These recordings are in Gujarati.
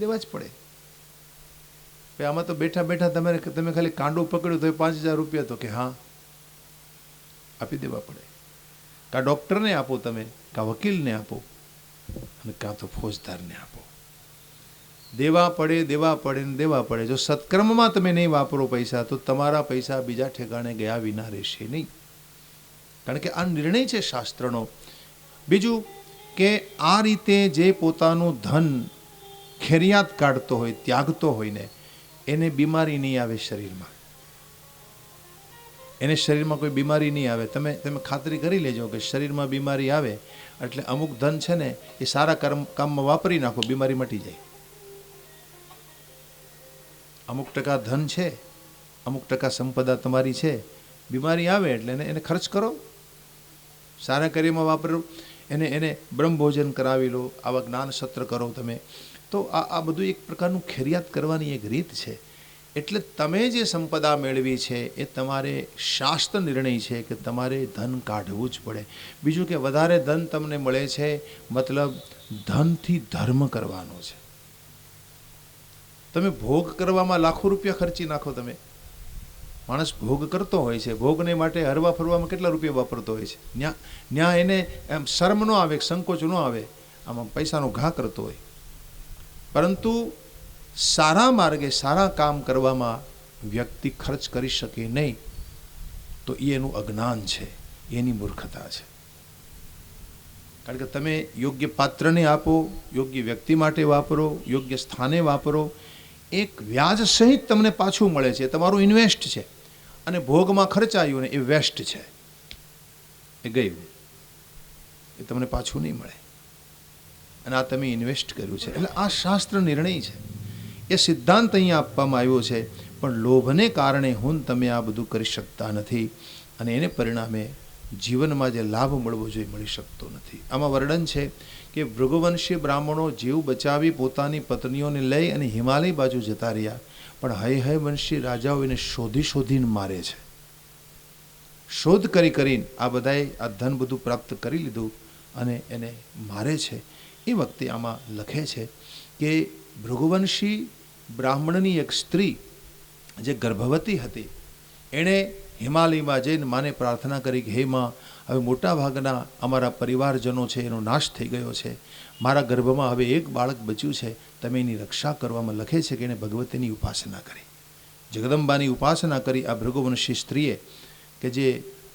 દેવા જ પડે. આમાં તો બેઠા બેઠા તમે ખાલી કાંડું પકડ્યું તો 5,000 રૂપિયા તો કે હા આપી દેવા પડે. કાં ડૉક્ટરને આપો તમે, કાં વકીલને આપો, અને કાં તો ફોજદારને આપો. દેવા પડે, દેવા પડે ને દેવા પડે. જો સત્કર્મમાં તમે નહીં વાપરો પૈસા, તો તમારા પૈસા બીજા ઠેકાણે ગયા વિના રહેશે નહીં. કારણ કે આ નિર્ણય છે શાસ્ત્રનો. બીજું કે આ રીતે જે પોતાનું ધન ખેરિયાત કાઢતો હોય, ત્યાગતો હોય ને, એને બીમારી નહીં આવે શરીરમાં. એને શરીરમાં કોઈ બીમારી નહીં આવે. તમે ખાતરી કરી લેજો કે શરીરમાં બીમારી આવે એટલે અમુક ધન છે ને એ સારા કામમાં વાપરી નાખો, બીમારી મટી જાય. અમુક ટકા ધન છે, અમુક ટકા સંપદા તમારી છે, બીમારી આવે એટલે એને ખર્ચ કરો, સારા કાર્યમાં વાપરો, એને બ્રહ્મભોજન કરાવી લો, આવા જ્ઞાન સત્ર કરો તમે. તો આ બધું એક પ્રકારનું ખેરિયાત કરવાની એક રીત છે. એટલે તમે જે સંપદા મેળવી છે એ તમારે શાસ્ત્ર નિર્ણય છે કે તમારે ધન કાઢવું જ પડે. બીજું કે વધારે ધન તમને મળે છે મતલબ ધનથી ધર્મ કરવાનો છે. તમે ભોગ કરવામાં લાખો રૂપિયા ખર્ચી નાખો. તમે માણસ ભોગ કરતો હોય છે, ભોગને માટે હરવા ફરવામાં કેટલા રૂપિયા વાપરતો હોય છે. ન્યા એને એમ શરમ ન આવે, સંકોચ ન આવે, આમાં પૈસાનો ઘા કરતો હોય. પરંતુ સારા માર્ગે સારા કામ કરવામાં વ્યક્તિ ખર્ચ કરી શકે નહીં તો એ એનું અજ્ઞાન છે, એની મૂર્ખતા છે. કારણ કે તમે યોગ્ય પાત્રને આપો, યોગ્ય વ્યક્તિ માટે વાપરો, યોગ્ય સ્થાને વાપરો, એક વ્યાજ સહિત તમને પાછું મળે છે. તમારું ઇન્વેસ્ટ છે. અને ભોગમાં ખર્ચાયું ને એ વેસ્ટ છે, એ ગયું, એ તમને પાછું નહીં મળે. અને આ તમે ઇન્વેસ્ટ કર્યું છે. એટલે આ શાસ્ત્ર નિર્ણય છે, એ સિદ્ધાંત અહીંયા આપવામાં આવ્યો છે. પણ લોભને કારણે તમે આ બધું કરી શકતા નથી, અને એને પરિણામે જીવનમાં જે લાભ મળવો જોઈએ મળી શકતો નથી. આમાં વર્ણન છે કે ભૃગુવંશી બ્રાહ્મણો જીવ બચાવી પોતાની પત્નીઓને લઈ અને હિમાલય બાજુ જતા રહ્યા, પણ હય વંશી રાજાઓ એને શોધીને મારે છે. શોધ કરીને આ બધાએ આ ધન બધું પ્રાપ્ત કરી લીધું અને એને મારે છે. એ વખતે આમાં લખે છે કે ભૃગુવંશી બ્રાહ્મણની એક સ્ત્રી જે ગર્ભવતી હતી, એણે હિમાલયમાં જઈને માને પ્રાર્થના કરી કે હે માં, હવે મોટા ભાગના અમારા પરિવારજનો છે એનો નાશ થઈ ગયો છે, મારા ગર્ભમાં હવે એક બાળક બચ્યું છે, તમે એની રક્ષા કરવામાં. લખે છે કે એણે ભગવતીની ઉપાસના કરી, જગદંબાની ઉપાસના કરી. આ ભૃગુવંશી સ્ત્રીએ કે જે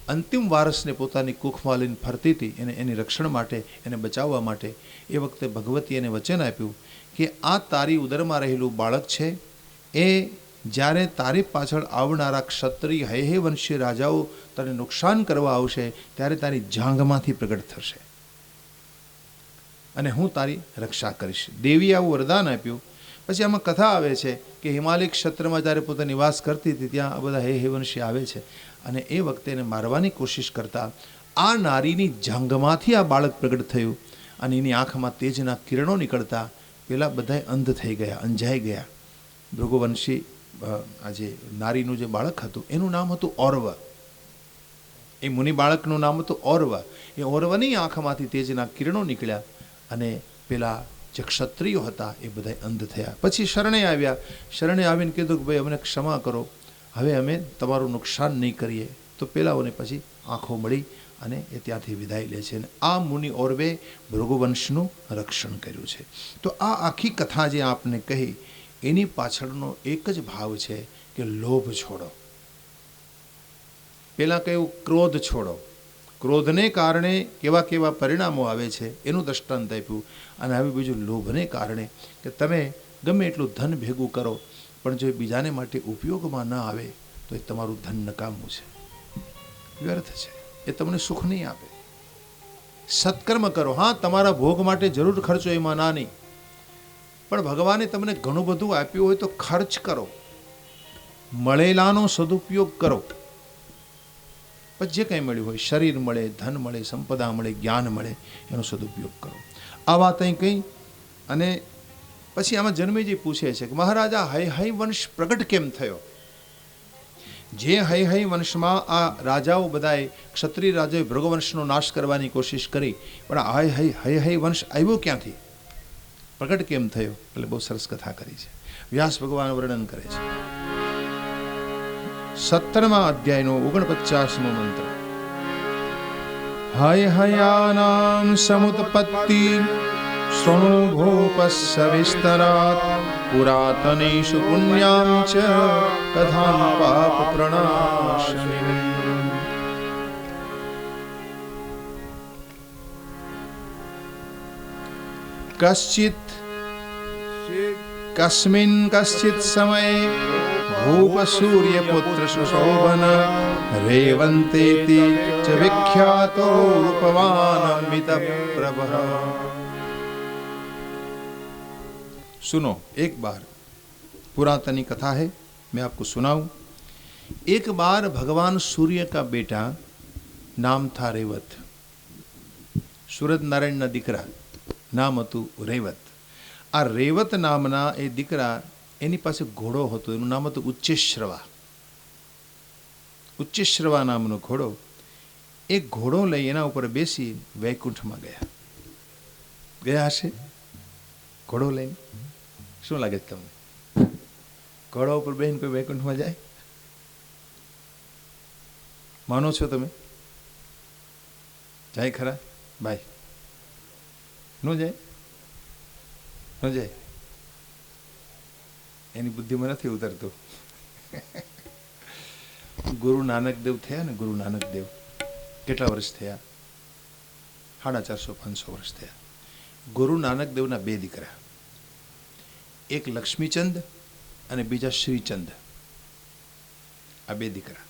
અંતિમ વારસને પોતાની કુખમાં લઈને ફરતી હતી, એની રક્ષણ માટે, એને બચાવવા માટે, એ વખતે ભગવતી એને વચન આપ્યું કે આ તારી ઉદરમાં રહેલું બાળક છે, એ જ્યારે તારી પાછળ આવનારા ક્ષત્રિય હય વંશી રાજાઓ તને નુકસાન કરવા આવશે ત્યારે તારી જાંઘમાંથી પ્રગટ થશે અને હું તારી રક્ષા કરીશ. દેવીએ આવું વરદાન આપ્યું. પછી આમાં કથા આવે છે કે હિમાલય ક્ષેત્રમાં જ્યારે પોતે નિવાસ કરતી હતી ત્યાં આ બધા હય વંશી આવે છે અને એ વખતે એને મારવાની કોશિશ કરતા આ નારીની જાંઘમાંથી આ બાળક પ્રગટ થયું અને એની આંખમાં તેજના કિરણો નીકળતા પેલા બધાય અંધ થઈ ગયા, અંજાઈ ગયા. ભૃગુવંશી આજે નારીનું જે બાળક હતું એનું નામ હતું ઓર્વ. એ મુનિ બાળકનું નામ હતું ઓર્વ. એ ઓર્વની આંખમાંથી તેજના કિરણો નીકળ્યા અને પેલા જે ક્ષત્રિયો હતા એ બધા અંધ થયા. પછી શરણે આવ્યા. શરણે આવીને કીધું કે ભાઈ અમને ક્ષમા કરો, હવે અમે તમારું નુકસાન નહીં કરીએ. તો પેલાઓને પછી આંખો મળી અને એ ત્યાંથી વિદાય લે છે. અને આ મુનિ ઓર્વે ભૃગુવંશનું રક્ષણ કર્યું છે. તો આ આખી કથા જે આપને કહી એની પાછળનો એક જ ભાવ છે કે લોભ છોડો. પહેલાં કહ્યું ક્રોધ છોડો. ક્રોધને કારણે કેવા કેવા પરિણામો આવે છે એનું દ્રષ્ટાંત આપ્યું. અને હવે બીજું લોભને કારણે કે તમે ગમે એટલું ધન ભેગું કરો પણ જો બીજાને માટે ઉપયોગમાં ન આવે તો એ તમારું ધન નકામું છે, વ્યર્થ છે, એ તમને સુખ નહીં આપે. સત્કર્મ કરો. હા, તમારા ભોગ માટે જરૂર ખર્ચો, એમાં ના નહીં, પણ ભગવાને તમને ઘણું બધું આપ્યું હોય તો ખર્ચ કરો, મળેલાનો સદુપયોગ કરો. પછી જે કંઈ મળ્યું હોય, શરીર મળે, ધન મળે, સંપદા મળે, જ્ઞાન મળે, એનો સદુપયોગ કરો. આ વાત અહીં કહી અને પછી આમાં જન્મેજી પૂછે છે કે મહારાજા હય વંશ પ્રગટ કેમ થયો? જે હય વંશમાં આ રાજાઓ બધાએ ક્ષત્રિય રાજાએ ભૃગુવંશનો નાશ કરવાની કોશિશ કરી, પણ આ હય વંશ આવ્યો ક્યાંથી? પ્રગટ કેમ થયો? એટલે બહુ સરસ કથા કરી છે. વ્યાસ ભગવાન વર્ણન કરે છે. 17મા અધ્યાયનો 49મો મંત્ર. હય હયાનામ સમુત્પત્તિ શૃણુ ભૂપસ્ય વિસ્તરાત પુરાતનેષુ પુણ્યામ ચ કથામ પાપ પ્રણાશિનીમ. કશ્ચિત સમયે ભૂપ સૂર્યપુત્ર સુશોભન રેવંતેતિ ચ વિખ્યાતો રૂપવાનમિત પ્રભ. सुनो, एक बार पुरातनी कथा है, मैं आपको सुनाऊं. एक बार भगवान सूर्य का बेटा नाम था रेवत. सूरज नारायण ना दीकरा नाम હતું રેવત. આ રેવત નામના એ દીકરા, એની પાસે ઘોડો હતો, એનું નામ હતું ઉચ્ચેશ્રવા. ઉચ્ચેશ્રવા નામનો ઘોડો. એ ઘોડો લઈ એના ઉપર બેસી વૈકુંઠમાં ગયા હશે ઘોડો લઈને. શું લાગે છે તમને? ઘોડા ઉપર બેહીને કોઈ વૈકુંઠમાં જાય? માનો છો તમે? જાય ખરા ભાઈ? ન જાય? ન જાય? એની બુદ્ધિમાં નથી ઉતરતું. ગુરુ નાનક દેવ થયા ને, ગુરુ નાનક દેવ કેટલા વર્ષ થયા? 450-500 વર્ષ થયા. ગુરુ નાનક દેવના 2 દીકરા, એક લક્ષ્મીચંદ અને બીજા શ્રીચંદ. આ 2 દીકરા.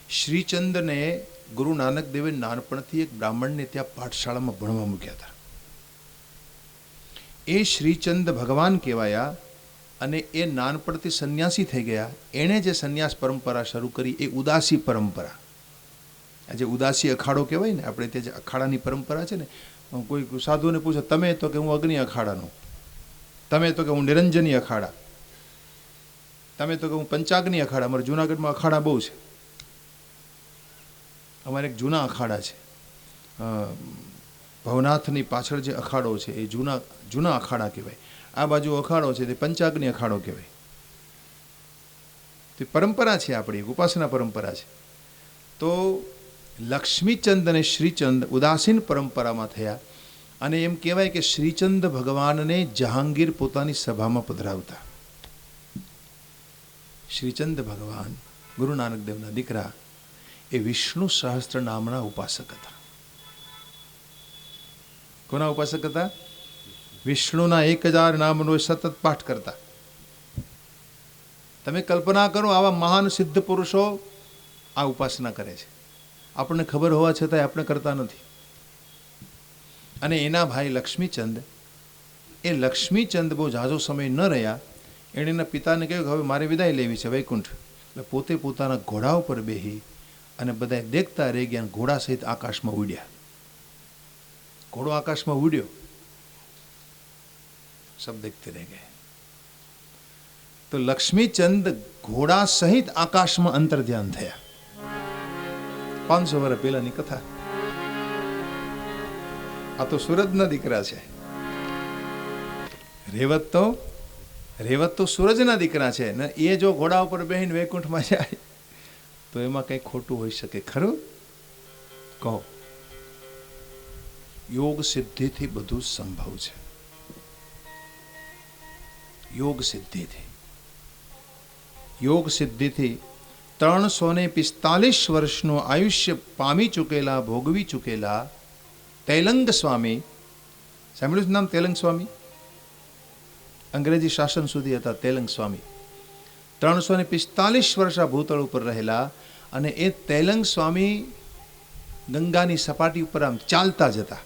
શ્રીચંદને ગુરુ નાનક દેવે નાનપણથી એક બ્રાહ્મણને ત્યાં પાઠશાળામાં ભણવા મૂક્યા હતા. એ શ્રીચંદ ભગવાન કહેવાયા અને એ નાનપણથી સંન્યાસી થઈ ગયા. એણે જે સંન્યાસ પરંપરા શરૂ કરી એ ઉદાસી પરંપરા. આજે ઉદાસી અખાડો કહેવાય ને, આપણે ત્યાં જે અખાડાની પરંપરા છે ને, કોઈ સાધુને પૂછે, તમે તો કે હું અગ્નિ અખાડાનો, તમે તો કે હું નિરંજની અખાડા, તમે તો કે હું પંચાગ્નિ અખાડા. અમારે જુનાગઢમાં અખાડા બહુ છે. અમારે એક જૂના અખાડા છે, ભવનાથની પાછળ જે અખાડો છે એ જૂના અખાડા કહેવાય. આ બાજુ અખાડો છે તે પંચાગ્નિ અખાડો કહેવાય. તે પરંપરા છે આપણી, ઉપાસના પરંપરા છે. તો લક્ષ્મીચંદ અને શ્રીચંદ ઉદાસીન પરંપરામાં થયા. અને એમ કહેવાય કે શ્રીચંદ ભગવાનને જહાંગીર પોતાની સભામાં પધરાવતા. શ્રીચંદ ભગવાન ગુરુ નાનક દેવના દીકરા એ વિષ્ણુ સહસ્ત્ર નામના ઉપાસક હતા. કોના ઉપાસક હતા? વિષ્ણુના 1000 નામનો સતત પાઠ કરતા. તમે કલ્પના કરો, આવા મહાન સિદ્ધ પુરુષો આ ઉપાસના કરે છે. આપણને ખબર હોવા છતાંય આપણે કરતા નથી. અને એના ભાઈ લક્ષ્મીચંદ, એ લક્ષ્મીચંદ બહુ ઝાઝો સમય ન રહ્યા. એણે એના પિતાને કહ્યું કે હવે મારે વિદાય લેવી છે વૈકુંઠ. એટલે પોતે પોતાના ઘોડા ઉપર બેસી અને બધા દેખતા રહી ગયા. ઘોડા સહિત આકાશમાં ઉડ્યા. ઘોડો આકાશમાં ઉડ્યો, સબ દેખતે રહી ગયા. તો લક્ષ્મીચંદ ઘોડા સહિત આકાશમાં અંતર્ધ્યાન થયા. 500 વર્ષ પહેલાની કથા. આ તો સૂરજના દીકરા છે. રેવત તો સૂરજના દીકરા છે ને. એ જો ઘોડા ઉપર બેહીને વૈકુંઠમાં જાય તો એમાં કંઈ ખોટું હોઈ શકે ખરું? કહો. યોગ સિદ્ધિથી બધું સંભવ છે. યોગ સિદ્ધિથી 345 વર્ષનું આયુષ્ય પામી ચૂકેલા, ભોગવી ચૂકેલા તૈલંગ સ્વામી. સાંભળ્યું છે નામ તૈલંગ સ્વામી? અંગ્રેજી શાસન સુધી હતા તૈલંગ સ્વામી. 345 વર્ષ આ ભૂતળ ઉપર રહેલા. અને એ તૈલંગ સ્વામી ગંગાની સપાટી ઉપર આમ ચાલતા જતા.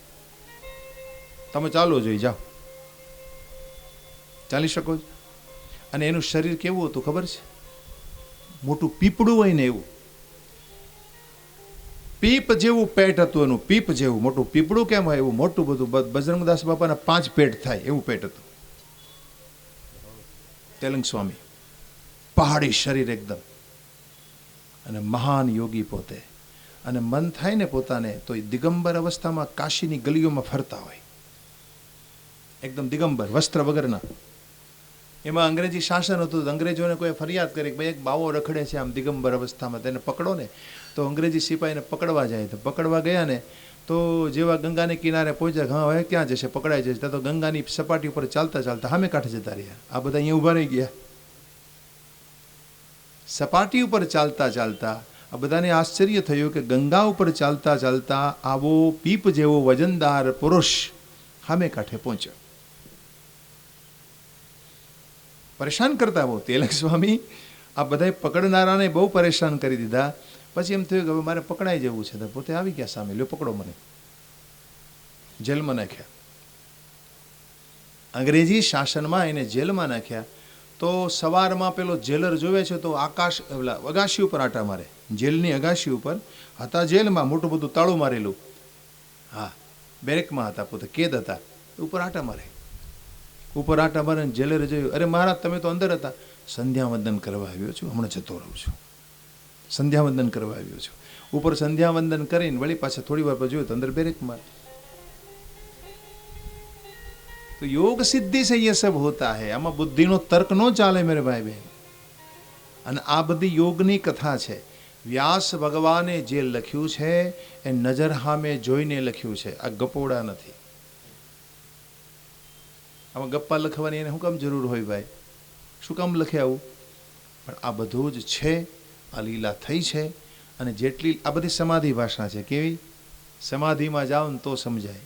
તમે ચાલો જોઈ જાઓ, ચાલી શકો છો. અને એનું શરીર કેવું હતું ખબર છે? મોટું પીપળું હોય ને એવું. પીપ જેવું પેટ હતું એનું. પીપ જેવું મોટું પીપળું કેમ હોય એવું મોટું બધું. બજરંગદાસ બાપાના 5 પેટ થાય એવું પેટ હતું તૈલંગ સ્વામી. પહાડી શરીર એકદમ. અને મહાન યોગી પોતે. અને મન થાય ને પોતાને તો દિગંબર અવસ્થામાં કાશીની ગલીઓમાં ફરતા હોય. એકદમ દિગંબર, વસ્ત્ર વગરના. એમાં અંગ્રેજી શાસન હતું. અંગ્રેજોને કોઈ ફરિયાદ કરી કે ભાઈ એક બાવો રખડે છે આમ દિગંબર અવસ્થામાં, તેને પકડો ને. તો અંગ્રેજી સિપાહીને પકડવા જાય. તો પકડવા ગયા ને તો જેવા ગંગાને કિનારે પહોંચ્યા, હા હવે ક્યાં જશે, પકડાઈ જશે. ત્યાં તો ગંગાની સપાટી ઉપર ચાલતા ચાલતા સામે કાંઠે જતા રહ્યા. આ બધા અહીંયા ઊભા રહી ગયા. સપાટી ઉપર ચાલતા ચાલતા આ બધાને આશ્ચર્ય થયું કે ગંગા ઉપર ચાલતા ચાલતા આવો પીપ જેવો વજનદાર પુરુષ સામે કાંઠે પહોંચ્યો. પરેશાન કરતા બહુ તિલક સ્વામી આ બધા પકડનારાને બહુ પરેશાન કરી દીધા. પછી એમ થયું કે હવે મારે પકડાઈ જવું છે. તો પોતે આવી ગયા સામે, લ્યો પકડો મને. જેલમાં નાખ્યા. અંગ્રેજી શાસનમાં એને જેલમાં નાખ્યા. તો સવારમાં પેલો જેલર જોવે છે તો આકાશ અગાશી ઉપર આટા મારે. જેલની અગાશી ઉપર હતા, જેલમાં મોટું બધું તાળું મારેલું. હા, બેરેકમાં હતા, પોતે કેદ હતા. ઉપર આટા મારે. ઉપર આટા મારે. જેલરે જોયું, અરે મહારાજ તમે તો અંદર હતા. સંધ્યાવંદન કરવા આવ્યો છું, હમણાં જતો રહું છું. સંધ્યાવંદન કરવા આવ્યો છું. ઉપર સંધ્યાવંદન કરીને વળી પાછા થોડી વાર પર જોયું તો અંદર બેરેકમાં. तो योग सिद्धि से ये सब होता है. આમાં બુદ્ધિનો તર્ક ન ચાલે મેરે ભાઈ બહેન. અને આ બધી યોગની કથા છે. વ્યાસ ભગવાને જે લખ્યું છે એ નજર સામે જોઈને લખ્યું છે. આ ગપોડા નથી. આમાં ગપ્પા લખવાની એને શું કામ જરૂર હોય ભાઈ? શું કામ લખે આવું? પણ આ બધું જ છે. આ લીલા થઈ છે. અને જેટલી આ બધી સમાધિ ભાષા છે. કેવી? સમાધિમાં જાઓ ને તો સમજાય.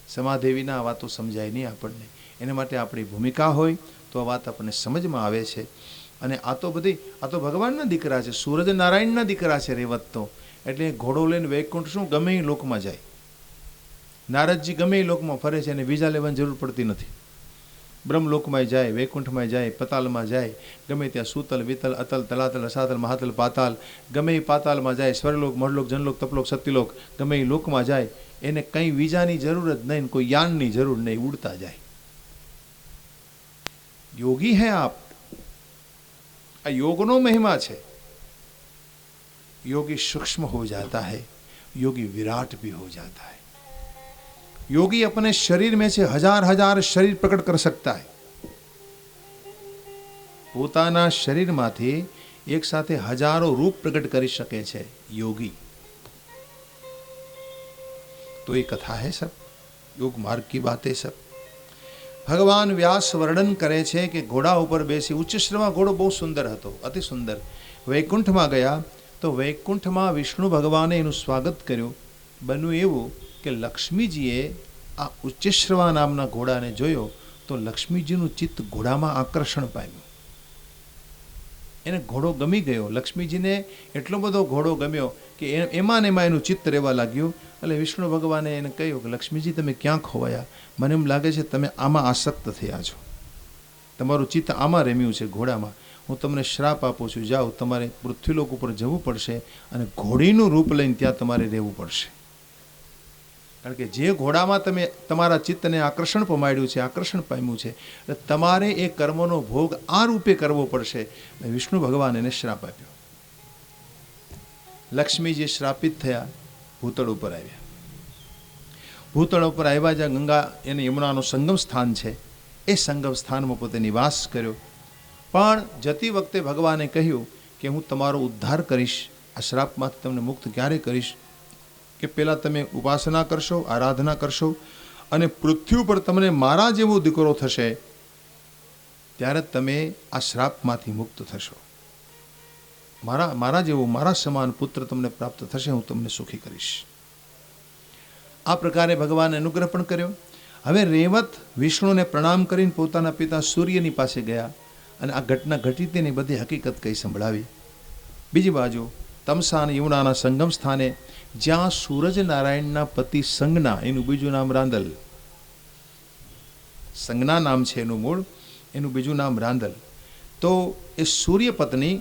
સમાધિ વિના આ વાતો સમજાય નહીં આપણને. એને માટે આપણી ભૂમિકા હોય તો આ વાત આપણને સમજમાં આવે છે. અને આ તો ભગવાનના દીકરા છે, સૂરજ નારાયણના દીકરા છે રેવત તો. એટલે ઘોડો લઈને વૈકુંઠ શું ગમે એ લોકમાં જાય. નારદજી ગમે એ લોકમાં ફરે છે અને વિઝા લેવાની જરૂર પડતી નથી. બ્રહ્મલોકમાં જાય, વૈકુંઠમાં જાય, પતાલમાં જાય, ગમે ત્યાં સૂતલ વિતલ અતલ તલાતલ રસાતલ મહાતલ પાતાલ, ગમે એ પાતાલમાં જાય, સ્વરલોક મરલોક જનલોક તપલોક સત્યલોક, ગમે એ લોકમાં જાય. એને કંઈ વિઝાની જરૂર જ નહીં, કોઈ યાનની જરૂર નહીં, ઉડતા જાય. યોગી હૈ આપ. આ યોગનો મહિમા છે. योगी सूक्ष्म हो जाता है, योगी विराट भी हो जाता है. योगी अपने शरीर में से हजार हजार शरीर प्रकट कर सकता है. પોતાના શરીરમાંથી એક સાથે હજારો રૂપ પ્રગટ કરી શકે છે યોગી. तो ये कथा है सब, योग मार्ग की बातें सब. ભગવાન વ્યાસ વર્ણન કરે છે કે ઘોડા ઉપર બેસી, ઉચ્ચશ્રવા ઘોડો બહુ સુંદર હતો, અતિ સુંદર. વૈકુંઠમાં ગયા તો વૈકુંઠમાં વિષ્ણુ ભગવાને એનું સ્વાગત કર્યું. બન્યું એવું કે લક્ષ્મીજીએ આ ઉચ્ચશ્રવા નામના ઘોડાને જોયો તો લક્ષ્મીજીનું ચિત્ત ઘોડામાં આકર્ષણ પામ્યું. એને ઘોડો ગમી ગયો. લક્ષ્મીજીને એટલો બધો ઘોડો ગમ્યો કે એમાં ને એમાં એનું ચિત્ત રહેવા લાગ્યું. એટલે વિષ્ણુ ભગવાને એને કહ્યું કે લક્ષ્મીજી તમે ક્યાં ખોવાયા? મને એમ લાગે છે તમે આમાં આસક્ત થયા છો, તમારું ચિત્ત આમાં રમ્યું છે, ઘોડામાં. હું તમને શ્રાપ આપું છું, જાઓ તમારે પૃથ્વીલોક ઉપર જવું પડશે અને ઘોડીનું રૂપ લઈને ત્યાં તમારે રહેવું પડશે. કારણ કે જે ઘોડામાં તમે તમારા ચિત્તને આકર્ષણ પમાડ્યું છે, આકર્ષણ પામ્યું છે, એટલે તમારે એ કર્મનો ભોગ આ રૂપે કરવો પડશે. વિષ્ણુ ભગવાન એને શ્રાપ આપ્યો. લક્ષ્મીજી શ્રાપિત થયા, ભૂતળ ઉપર આવ્યા. ભૂતળ ઉપર આવ્યા જ્યાં ગંગા અને યમુનાનું સંગમ સ્થાન છે, એ સંગમ સ્થાનમાં પોતે નિવાસ કર્યો. પણ જતી વખતે ભગવાને કહ્યું કે હું તમારો ઉદ્ધાર કરીશ, આ શ્રાપમાંથી તમને મુક્ત ક્યારે કરીશ કે પહેલાં તમે ઉપાસના કરશો, આરાધના કરશો અને પૃથ્વી ઉપર તમને મારા જેવો દીકરો થશે ત્યારે તમે આ શ્રાપમાંથી મુક્ત થશો. મારા જેવો, મારા સમાન પુત્ર તમને પ્રાપ્ત થશે, હું તમને સુખી કરીશ. આ પ્રકારે ભગવાને અનુગ્રહ પણ કર્યો. હવે રેવત વિષ્ણુને પ્રણામ કરીને પોતાના પિતા સૂર્યની પાસે ગયા અને આ ઘટના ઘટી તેની બધી હકીકત કઈ સંભળાવી. બીજી બાજુ તમસા અને યમુનાના સંગમ સ્થાને જ્યાં સૂરજ નારાયણના પતિ સંજ્ઞા, એનું બીજું નામ રાંદલ, સંજ્ઞા નામ છે એનું મૂળ, એનું બીજું નામ રાંદલ. તો એ સૂર્ય પત્ની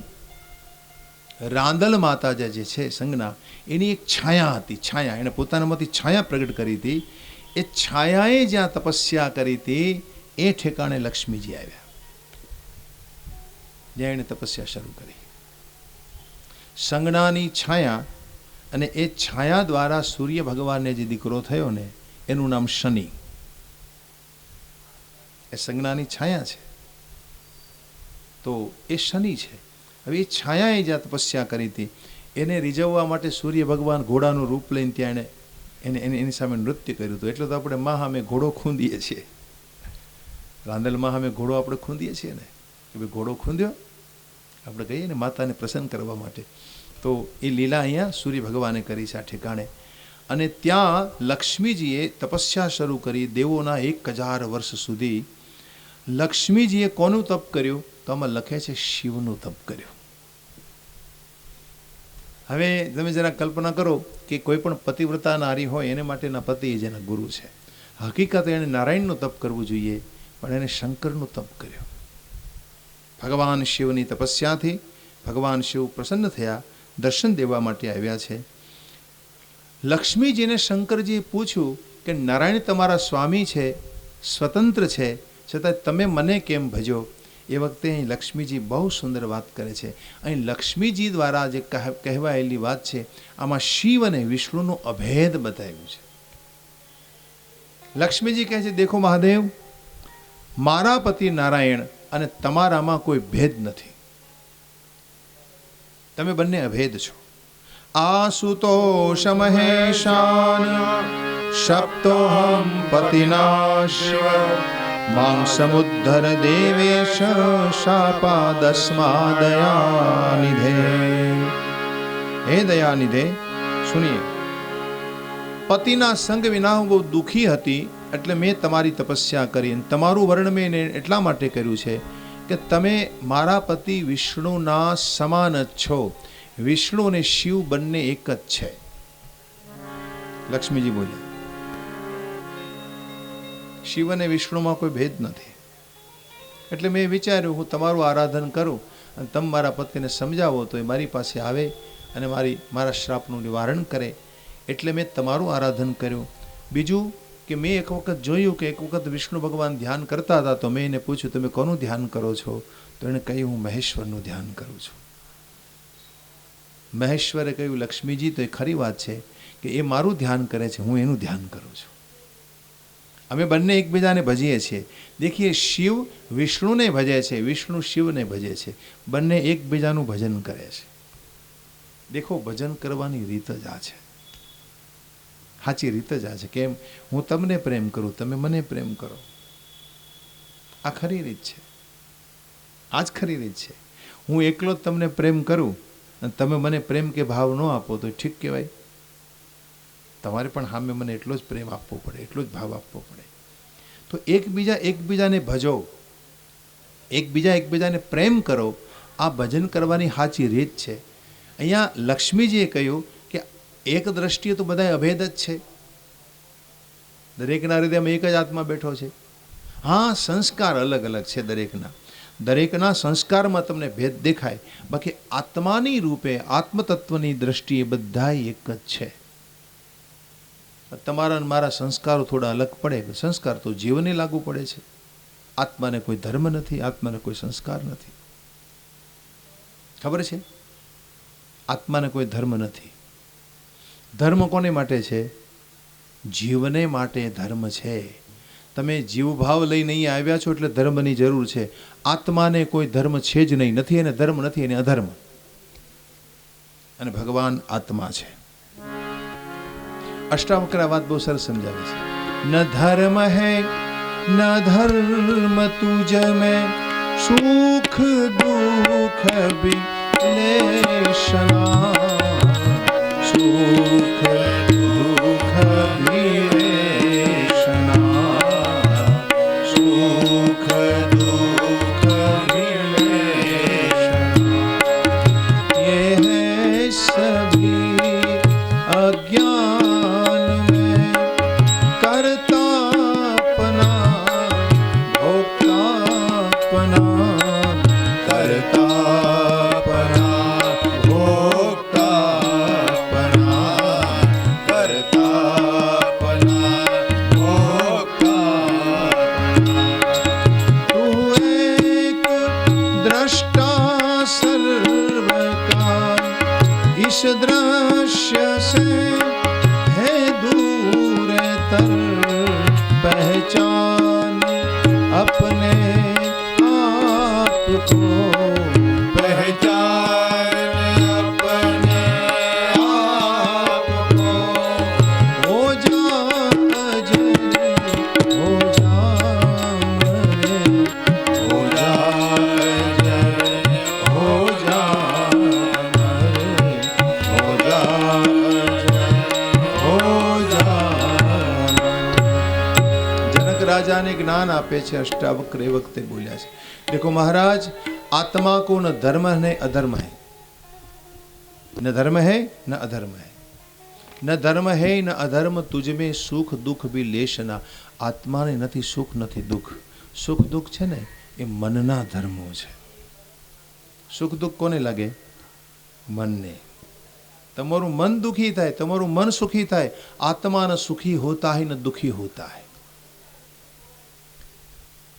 રાંદલ માતા જે છે સંજ્ઞા, એની એક છાયા હતી. છાયા, એણે પોતાનામાંથી છાયા પ્રગટ કરી હતી. એ છાયાએ જ્યાં તપસ્યા કરી હતી એ ઠેકાણે લક્ષ્મીજી આવ્યા, જ્યાં એણે તપસ્યા શરૂ કરી. સંજ્ઞાની છાયા, અને એ છાયા દ્વારા સૂર્ય ભગવાનને જે દીકરો થયો ને એનું નામ શનિ. એ સંજ્ઞાની છાયા છે. તો એ શનિ છે. હવે એ છાયાએ જ્યાં તપસ્યા કરી હતી એને રીઝવવા માટે સૂર્ય ભગવાન ઘોડાનું રૂપ લઈને ત્યાં એની સામે નૃત્ય કર્યું હતું. એટલે તો આપણે માં સામે ઘોડો ખૂંદીએ છીએ. રાંદલમાં સામે ઘોડો આપણે ખૂંદીએ છીએ ને કે ભાઈ ઘોડો ખૂંદ્યો, આપણે કહીએ ને માતાને પ્રસન્ન કરવા માટે. તો એ લીલા અહીંયા સૂર્ય ભગવાને કરી છે આ ઠેકાણે. અને ત્યાં લક્ષ્મીજીએ તપસ્યા શરૂ કરી. દેવોના 1000 વર્ષ સુધી લક્ષ્મીજીએ કોનું તપ કર્યું? તો આમાં લખે છે શિવનું તપ કર્યું. હવે તમે જરા કલ્પના કરો કે કોઈ પણ પતિવ્રતા નારી હોય એને માટેના પતિ જેના ગુરુ છે. હકીકત એણે નારાયણનું તપ કરવું જોઈએ, પણ એને શંકરનું તપ કર્યું. ભગવાન શિવની તપસ્યાથી ભગવાન શિવ પ્રસન્ન થયા, દર્શન દેવા માટે આવ્યા છે. લક્ષ્મીજીને શંકરજીએ પૂછ્યું કે નારાયણ તમારા સ્વામી છે, સ્વતંત્ર છે, છતાં તમે મને કેમ ભજો? એ વખતે અહીં લક્ષ્મીજી બહુ સુંદર વાત કરે છે. અહીં લક્ષ્મીજી દ્વારા જે કહેવાયેલી વાત છે આમાં શિવ અને વિષ્ણુનો અભેદ બતાવ્યું છે. લક્ષ્મીજી કહે છે, દેખો મહાદેવ, મારા પતિ નારાયણ અને તમારામાં કોઈ ભેદ નથી. તમે બંને અભેદ છો. આસુતોષ મહેશાન સપ્તોહમ પતિનાશ્વ मां समुद्धर देवेश शापादस्मा दयानिधे. हे दयानिधे, सुनिए. પતિના સંગ વિના હું બહુ દુઃખી હતી, એટલે મેં તમારી તપસ્યા કરી. તમારું વર્ણન મેં એટલા માટે કર્યું છે કે તમે મારા પતિ વિષ્ણુના સમાન જ છો. વિષ્ણુ અને શિવ બંને એક જ છે. લક્ષ્મીજી બોલ્યા, શિવ અને વિષ્ણુમાં કોઈ ભેદ નથી. એટલે મેં વિચાર્યું હું તમારું આરાધન કરું અને તમે મારા પતિને સમજાવો તો એ મારી પાસે આવે અને મારા શ્રાપનું નિવારણ કરે. એટલે મેં તમારું આરાધન કર્યું. બીજું કે મેં એક વખત જોયું કે એક વખત વિષ્ણુ ભગવાન ધ્યાન કરતા હતા, તો મેં એને પૂછ્યું તમે કોનું ધ્યાન કરો છો? તો એણે કહ્યું હું મહેશ્વરનું ધ્યાન કરું છું. મહેશ્વરે કહ્યું લક્ષ્મીજી તો એ ખરી વાત છે કે એ મારું ધ્યાન કરે છે, હું એનું ધ્યાન કરું છું. અમે બંને એકબીજાને ભજીએ છીએ. દેખીએ, શિવ વિષ્ણુને ભજે છે, વિષ્ણુ શિવને ભજે છે. બંને એકબીજાનું ભજન કરે છે. દેખો, ભજન કરવાની રીત જ આ છે. સાચી રીત જ આ છે. કેમ? હું તમને પ્રેમ કરું, તમે મને પ્રેમ કરો. આ ખરી રીત છે. આ જ ખરી રીત છે. હું એકલો જ તમને પ્રેમ કરું અને તમે મને પ્રેમ કે ભાવ ન આપો તો ઠીક કહેવાય. તમારે પણ સામે મને એટલો જ પ્રેમ આપવો પડે, એટલો જ ભાવ આપવો પડે. તો એકબીજાને ભજો, એકબીજાને પ્રેમ કરો. આ ભજન કરવાની સાચી રીત છે. અહીંયા લક્ષ્મીજીએ કહ્યું કે એક દ્રષ્ટિએ તો બધા અભેદ જ છે. દરેકના હૃદયમાં એક જ આત્મા બેઠો છે. હા, સંસ્કાર અલગ અલગ છે દરેકના સંસ્કારમાં તમને ભેદ દેખાય, બાકી આત્માની રૂપે આત્મતત્વની દ્રષ્ટિએ બધા એક જ છે. તમારા અને મારા સંસ્કારો થોડા અલગ પડે. સંસ્કાર તો જીવને લાગુ પડે છે. આત્માને કોઈ ધર્મ નથી, આત્માને કોઈ સંસ્કાર નથી. ખબર છે? આત્માને કોઈ ધર્મ નથી. ધર્મ કોને માટે છે? જીવને માટે ધર્મ છે. તમે જીવભાવ લઈને અહીં આવ્યા છો એટલે ધર્મની જરૂર છે. આત્માને કોઈ ધર્મ છે જ નહીં. નથી એને ધર્મ, નથી એને અધર્મ. અને ભગવાન આત્મા છે. અષ્ટાવક્ર વાત બહુ સરસ સમજાવે છે. ન ધર્મ હૈ ન ધર્મ તુજ મેં સુખ દુઃખ વિલેશના. સુખ દુઃખ વિલેશના. સુખ દુઃખ વિલેશના. ये है सभी अज्ञान इस दृश्य से है दूर तर पहचान अप को पहचान अपने आप को। हो जा अजरे, हो जा अमरे, हो जा अजरे, हो जा अमरे, हो जा अजरे, हो जा अमरे। जनक राजा ने ज्ञान आपे छे, अष्टावक्र ए वक्ते बोल्या छे, देखो महाराज, आत्मा को न धर्म है न अधर्म है, न धर्म है न अधर्म है, न धर्म है न अधर्म, तुझ में सुख दुख भी लेश ना। आत्मा ने નથી સુખ નથી દુઃખ, સુખ દુઃખ છે ને એ મનના ધર્મો છે। સુખ દુઃખ કોને લાગે? મનને। તમારું મન દુખી થાય, તમારું મન સુખી થાય, આત્મા ન સુખી હોતા હૈ ન દુખી હોતા હૈ।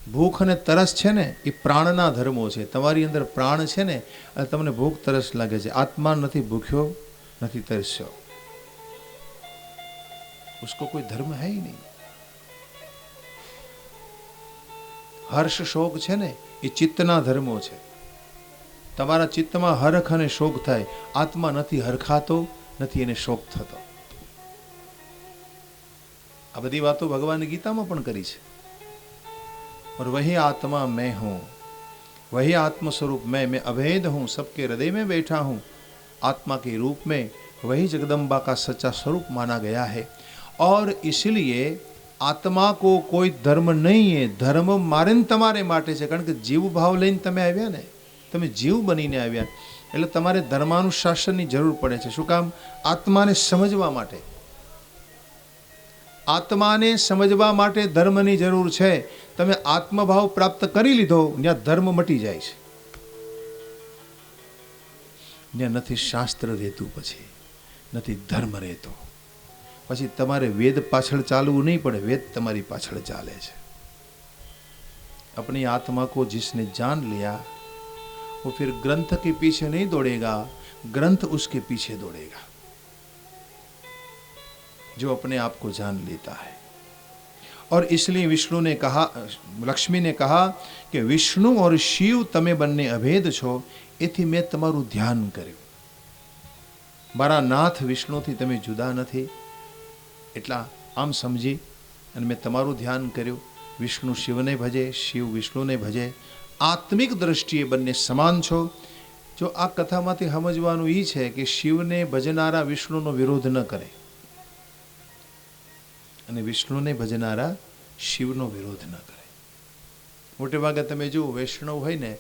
ભૂખ અને તરસ છે ને એ પ્રાણના ધર્મો છે। તમારી અંદર પ્રાણ છે ને અને તમને ભૂખ તરસ લાગે છે। આત્મા નથી ભૂખ્યો, નથી તરસ્યો, उसको कोई धर्म है ही नहीं। हर्ष शोक છે ને એ ચિત્તના ધર્મો છે। તમારા ચિત્તમાં હરખ અને શોક થાય, આત્મા નથી હરખાતો, નથી એને શોક થતો। આ બધી વાતો ભગવાન ગીતામાં પણ કરી છે। और वही आत्मा मैं हूं, वही आत्म स्वरूप मैं अभेद हूं, सबके हृदय में बैठा हूं। आत्मा के रूप में वही जगदम्बा का सच्चा स्वरूप माना गया है। और इसलिए आत्मा को कोई धर्म नहीं है। धर्म मारे तमारे माटे छे, कारण के जीव भाव लईने तमे आव्या ने, तमे जीव बनीने आव्या એટલે તમારે ધર્માનુશાસનની જરૂર પડે છે। શું કામ? આત્માને સમજવા માટે। આત્માને સમજવા માટે ધર્મની જરૂર છે। તમે આત્મભાવ પ્રાપ્ત કરી લીધો, ત્યાં ધર્મ મટી જાય છે, ત્યાં નથી શાસ્ત્ર રહેતું, પછી નથી ધર્મ રહેતો। પછી તમારે વેદ પાછળ ચાલવું નહીં પડે, વેદ તમારી પાછળ ચાલે છે। अपनी आत्मा को जिसने जान लिया वो फिर ग्रंथ के पीछे नहीं दौड़ेगा, ग्रंथ उसके पीछे दौड़ेगा। जो अपने आप को जान लेता है। और इसलिए विष्णु ने कहा, लक्ष्मी ने कहा कि विष्णु और शिव तमे बन्ने अभेद छो, एथी मैं तमारू ध्यान कर्યું। मारा नाथ विष्णु थी तमे जुदा नहीं, एटला आम समझी अने मैं तमारू ध्यान कर्યું। विष्णु शिव ने भजे, शिव विष्णु ने भजे। आत्मिक दृष्टिए बन्ने समान छो। जो आ कथामांथी समजवानुं ई छे कि शिव ने भजनारा विष्णुनो विरोध न करे અને વિષ્ણુને ભજનારા શિવનો વિરોધ ન કરે। મોટે ભાગે તમે જુઓ વૈષ્ણવ હોય ને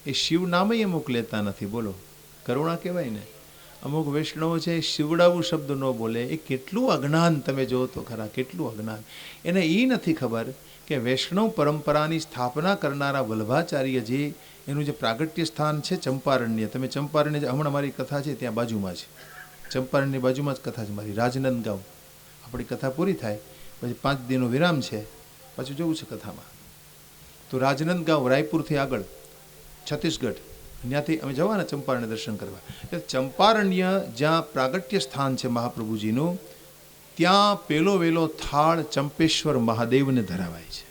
એ શિવ નામ અમુક લેતા નથી। બોલો, કરુણા કહેવાય ને। અમુક વૈષ્ણવ છે શિવડાવું શબ્દ ન બોલે। એ કેટલું અજ્ઞાન, તમે જુઓ તો ખરા, કેટલું અજ્ઞાન। એને એ નથી ખબર કે વૈષ્ણવ પરંપરાની સ્થાપના કરનારા વલ્ભાચાર્યજી, એનું જે પ્રાગટ્ય સ્થાન છે ચંપારણ્ય, તમે ચંપારણ્ય, હમણાં મારી કથા છે ત્યાં બાજુમાં છે, ચંપારણ્યની બાજુમાં જ કથા છે મારી, રાજનંદગાંવ। આપણી કથા પૂરી થાય પછી 5 દિનનો વિરામ છે, પાછું જવું છે કથામાં। તો રાજનંદગાંવ રાયપુરથી આગળ છત્તીસગઢ, ત્યાંથી અમે જવાના ચંપારણ્ય દર્શન કરવા। એટલે ચંપારણ્ય જ્યાં પ્રાગટ્ય સ્થાન છે મહાપ્રભુજીનું, ત્યાં પેલો વેલો થાળ ચંપેશ્વર મહાદેવને ધરાવાય છે।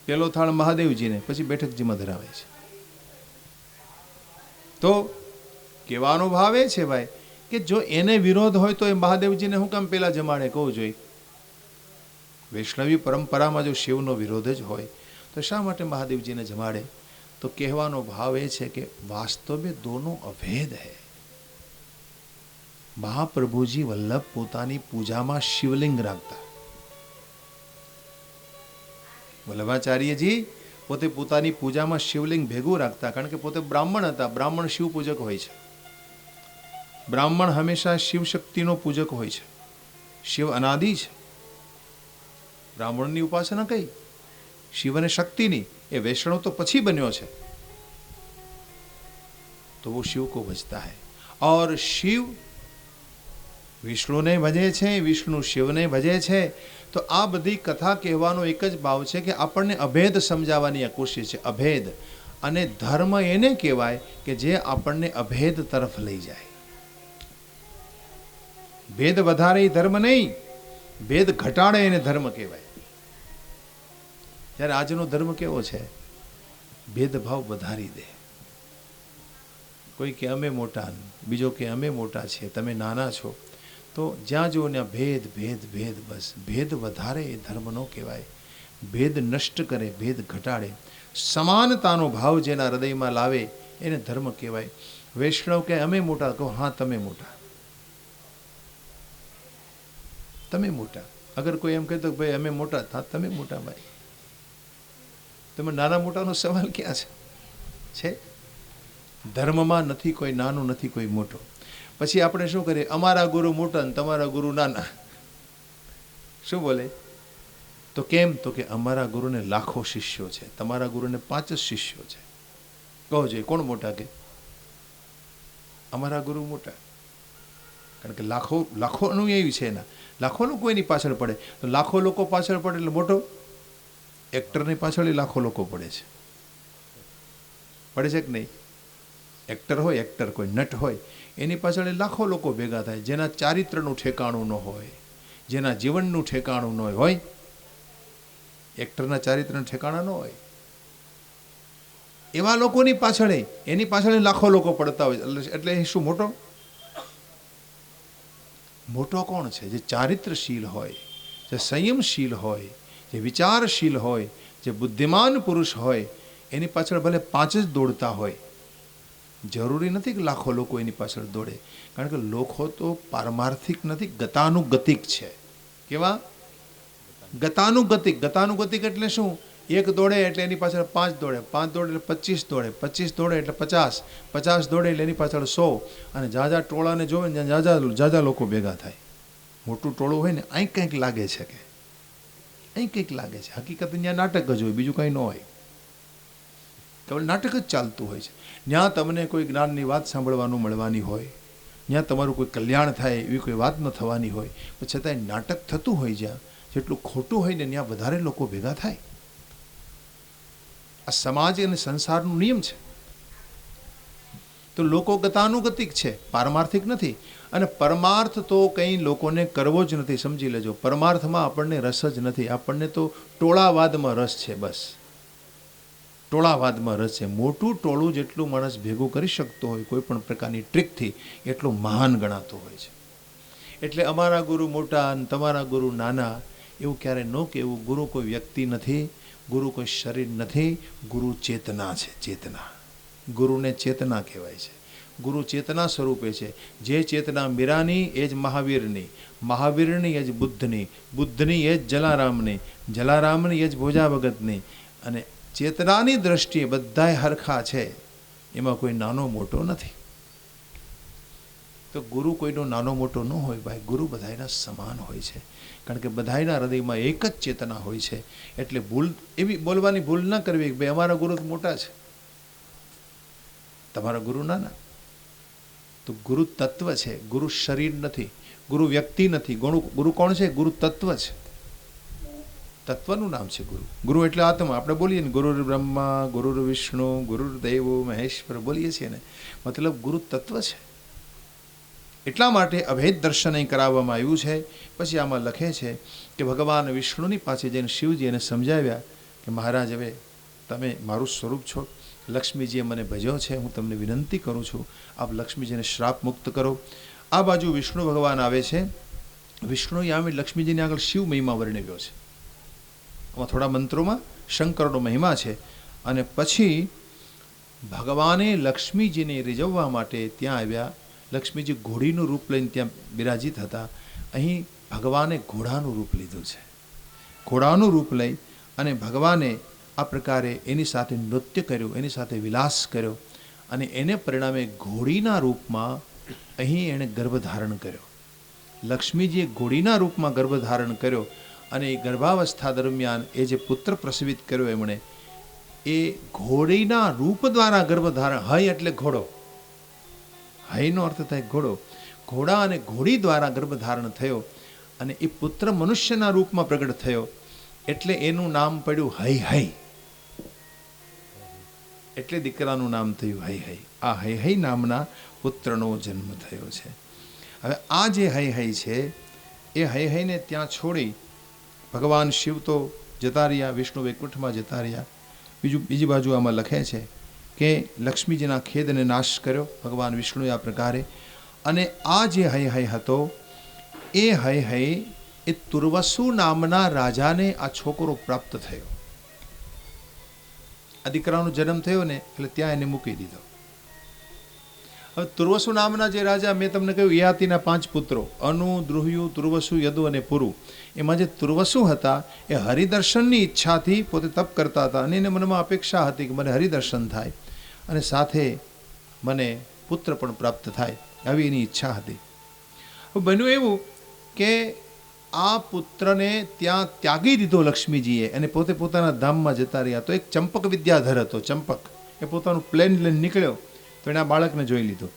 પેલો થાળ મહાદેવજીને, પછી બેઠકજીમાં ધરાવાય છે। તો કહેવાનો ભાવ એ છે ભાઈ કે જો એને વિરોધ હોય તો એ મહાદેવજીને હું કામ પેલા જમાડે, કહું જોઈએ। વૈષ્ણવી પરંપરામાં જો શિવનો વિરોધ જ હોય તો શા માટે મહાદેવજીને જમાડે? તો કહેવાનો ભાવ એ છે કે વાસ્તવ में दोनों अभेद है। મહાપ્રભુજી વલ્લભ પોતાની પૂજામાં શિવલિંગ રાખતા। વલ્લભાચાર્યજી પોતે પોતાની પૂજામાં શિવલિંગ ભેગું રાખતા, કારણ કે પોતે બ્રાહ્મણ હતા। બ્રાહ્મણ શિવ પૂજક હોય છે। બ્રાહ્મણ હંમેશા શિવ શક્તિનો પૂજક હોય છે। શિવ અનાદિ છે। બ્રાહ્મણની ઉપાસના કઈ? શિવ અને શક્તિની। એ વૈષ્ણવ તો પછી બન્યો છે। तो वो शिव को भजता है। और शिव विष्णु ने भजे छे, विष्णु शिव ने भजे छे। तो आ बधी कथा कहेवानो एक ज भाव छे कि आपणे अभेद समजाववानी आ कोशिश छे। अभेद अने धर्म एने कहेवाय कि जे आपणे अभेद तरफ लई जाय। भेद वधारे धर्म नहीं, भेद घटाड़े एने धर्म कहेवाय। त्यारे आजनो धर्म केवो छे? ભેદભાવ વધારી દે. કોઈ કે અમે મોટા, બીજો કે અમે મોટા છીએ, તમે નાના છો. તો જ્યાં જુઓ ત્યાં ભેદ ભેદ ભેદ, બસ ભેદ વધારે એ ધર્મ ન કહેવાય. ભેદ નષ્ટ કરે, ભેદ ઘટાડે, સમાનતાનો ભાવ જેના હૃદયમાં લાવે એને ધર્મ કહેવાય. વૈષ્ણવ કે અમે મોટા, કહો હા તમે મોટા, તમે મોટા. અગર કોઈ એમ કહેતો ભાઈ અમે મોટા, હા તમે મોટા ભાઈ. તમે નાના મોટાનો સવાલ ક્યાં છે? ધર્મમાં નથી કોઈ નાનું, નથી કોઈ મોટો. પછી આપણે શું કરીએ? અમારા ગુરુ મોટા ને તમારા ગુરુ નાના. શું બોલે? તો કેમ? તો કે અમારા ગુરુને લાખો શિષ્યો છે, તમારા ગુરુને 5 જ શિષ્યો છે. કહો જોઈએ કોણ મોટા? કે અમારા ગુરુ મોટા. કારણ કે લાખો લાખો અનુયાયી છે એના, લાખો લોકો એની પાછળ પડે. તો લાખો લોકો પાછળ પડે એટલે મોટો. એક્ટરની પાછળ લાખો લોકો પડે છે. પડે છે કે નહીં? એક્ટર હોય, એક્ટર કોઈ નટ હોય, એની પાછળ લાખો લોકો ભેગા થાય. જેના ચારિત્રનું ઠેકાણું ન હોય, જેના જીવનનું ઠેકાણું ન હોય. એક્ટરના ચારિત્રનું ઠેકાણા ન હોય, એવા લોકોની પાછળ એની પાછળ લાખો લોકો પડતા હોય. એટલે શું મોટો? મોટો કોણ છે? જે ચારિત્રશીલ હોય, જે સંયમશીલ હોય, જે વિચારશીલ હોય, જે બુદ્ધિમાન પુરુષ હોય, એની પાછળ ભલે 5 જ દોડતા હોય. જરૂરી નથી કે લાખો લોકો એની પાછળ દોડે. કારણ કે લોકો તો પારમાર્થિક નથી, ગતાનુગતિક છે. કેવા? ગતાનુગતિક. ગતાનુગતિક એટલે શું? એક દોડે એટલે એની પાછળ 5 દોડે, 5 દોડે એટલે 25 દોડે, 25 દોડે એટલે 50, 50 દોડે એટલે એની પાછળ 100. અને જાજા ટોળાને જોવે ને જાજા લોકો ભેગા થાય. મોટું ટોળું હોય ને અહીં કંઈક લાગે છે, કે અહીં કંઈક લાગે છે. હકીકત ત્યાં નાટક જ હોય, બીજું કંઈ ન હોય. કેવળ નાટક જ ચાલતું હોય છે. ત્યાં તમને કોઈ જ્ઞાનની વાત સાંભળવાનું મળવાની હોય, ત્યાં તમારું કોઈ કલ્યાણ થાય એવી કોઈ વાત ન થવાની હોય, પણ છતાંય નાટક થતું હોય. જ્યાં જેટલું ખોટું હોય ને ત્યાં વધારે લોકો ભેગા થાય. આ સમાજ અને સંસારનો નિયમ છે. તો લોકો ગતાનુગતિક છે, પારમાર્થિક નથી. અને પરમાર્થ તો કંઈ લોકોને કરવો જ નથી. સમજી લેજો, પરમાર્થમાં આપણને રસ જ નથી. આપણને તો ટોળાવાદમાં રસ છે. બસ ટોળાવાદમાં રસ છે. મોટું ટોળું જેટલું માણસ ભેગું કરી શકતો હોય કોઈ પણ પ્રકારની ટ્રીકથી, એટલું મહાન ગણાતો હોય છે. એટલે અમારા ગુરુ મોટા અને તમારા ગુરુ નાના એવું ક્યારે ન કહેવું. ગુરુ કોઈ વ્યક્તિ નથી, ગુરુ કોઈ શરીર નથી. ગુરુ ચેતના છે. ચેતના. ગુરુને ચેતના કહેવાય છે. ગુરુ ચેતના સ્વરૂપે છે. જે ચેતના મીરાની એ જ મહાવીરની, મહાવીરની એ જ બુદ્ધની, બુદ્ધની એ જ જલારામની, જલારામની એ જ ભોજા ભગતની. અને ચેતનાની દ્રષ્ટિએ બધાય હરખા છે. એમાં કોઈ નાનો મોટો નથી. તો ગુરુ કોઈનો નાનો મોટો ન હોય ભાઈ. ગુરુ બધાયના સમાન હોય છે. કારણ કે બધાયના હૃદયમાં એક જ ચેતના હોય છે. એટલે ભૂલ એવી બોલવાની ભૂલ ન કરવી કે ભાઈ અમારા ગુરુ મોટા છે, તમારા ગુરુ નાના. તો ગુરુ તત્વ છે, ગુરુ શરીર નથી, ગુરુ વ્યક્તિ નથી. ગુરુ કોણ છે? ગુરુ તત્વ છે. તત્વનું નામ છે ગુરુ. ગુરુ એટલે આત્મા. આપણે બોલીએ ને ગુરુર બ્રહ્મા, ગુરુર વિષ્ણુ, ગુરુર દેવો મહેશ્વર બોલીએ છીએ ને, મતલબ ગુરુ તત્વ છે. એટલા માટે અભેદ દર્શન અહીં કરાવવામાં આવ્યું છે. પછી આમાં લખે છે કે ભગવાન વિષ્ણુની પાસે જઈને શિવજી એને સમજાવ્યા કે મહારાજ હવે તમે મારું સ્વરૂપ છો, લક્ષ્મીજીએ મને ભજ્યો છે, હું તમને વિનંતી કરું છું આપ લક્ષ્મીજીને શ્રાપ મુક્ત કરો. આ બાજુ વિષ્ણુ ભગવાન આવે છે. વિષ્ણુએ આમ લક્ષ્મીજીને આગળ શિવ મહિમા વર્ણવ્યો છે. આમાં થોડા મંત્રોમાં શંકરનો મહિમા છે. અને પછી ભગવાને લક્ષ્મીજીને રીઝવવા માટે ત્યાં આવ્યા. લક્ષ્મીજી ઘોડીનું રૂપ લઈને ત્યાં બિરાજિત હતા. અહીં ભગવાને ઘોડાનું રૂપ લીધું છે. ઘોડાનું રૂપ લઈ અને ભગવાને આ પ્રકારે એની સાથે નૃત્ય કર્યું, એની સાથે વિલાસ કર્યો. અને એને પરિણામે ઘોડીના રૂપમાં અહીં એણે ગર્ભધારણ કર્યો. લક્ષ્મીજીએ ઘોડીના રૂપમાં ગર્ભધારણ કર્યો. અને એ ગર્ભાવસ્થા દરમિયાન એ જે પુત્ર પ્રસવિત કર્યો એમણે, એ ઘોડીના રૂપ દ્વારા ગર્ભધારણ. હય એટલે ઘોડો. હયનો અર્થ થાય ઘોડો. ઘોડા અને ઘોડી દ્વારા ગર્ભધારણ થયો. અને એ પુત્ર મનુષ્યના રૂપમાં પ્રગટ થયો. એટલે એનું નામ પડ્યું હય હય. એટલે દીકરાનું નામ થયું હય હય. આ હય હય નામના પુત્રનો જન્મ થયો છે. હવે આ જે હય હય છે એ હય હયને ત્યાં છોડી ભગવાન શિવ તો જતા રહ્યા, વિષ્ણુ વૈકુંઠમાં જતા રહ્યા. બીજી બાજુ આમાં લખે છે કે લક્ષ્મીજીના ખેદને નાશ કર્યો ભગવાન વિષ્ણુએ આ પ્રકારે. અને આ જે હય હય હતો એ હય હય એ તુર્વસુ નામના રાજાને આ છોકરો પ્રાપ્ત થયો. આ દીકરાનો જન્મ થયો ને એટલે ત્યાં એને મૂકી દીધો. હવે તુર્વસુ નામના જે રાજા, મેં તમને કહ્યું યયાતિના 5 પુત્રો અનુ, દ્રુહ્યુ, તુર્વસુ, યદુ અને પુરુ. એમાં જે તુર્વસુ હતા એ હરિદર્શનની ઈચ્છાથી પોતે તપ કરતા હતા અને એને મનમાં અપેક્ષા હતી કે મને હરિદર્શન થાય અને સાથે મને પુત્ર પણ પ્રાપ્ત થાય, આવી એની ઈચ્છા હતી. હવે બન્યું એવું કે આ પુત્રને ત્યાં ત્યાગી દીધો લક્ષ્મીજીએ અને પોતે પોતાના ધામમાં જતા રહ્યા. તો એક ચંપક વિદ્યાધર હતો. ચંપક એ પોતાનું પ્લેન લઈને નીકળ્યો તો એના બાળકને જોઈ લીધો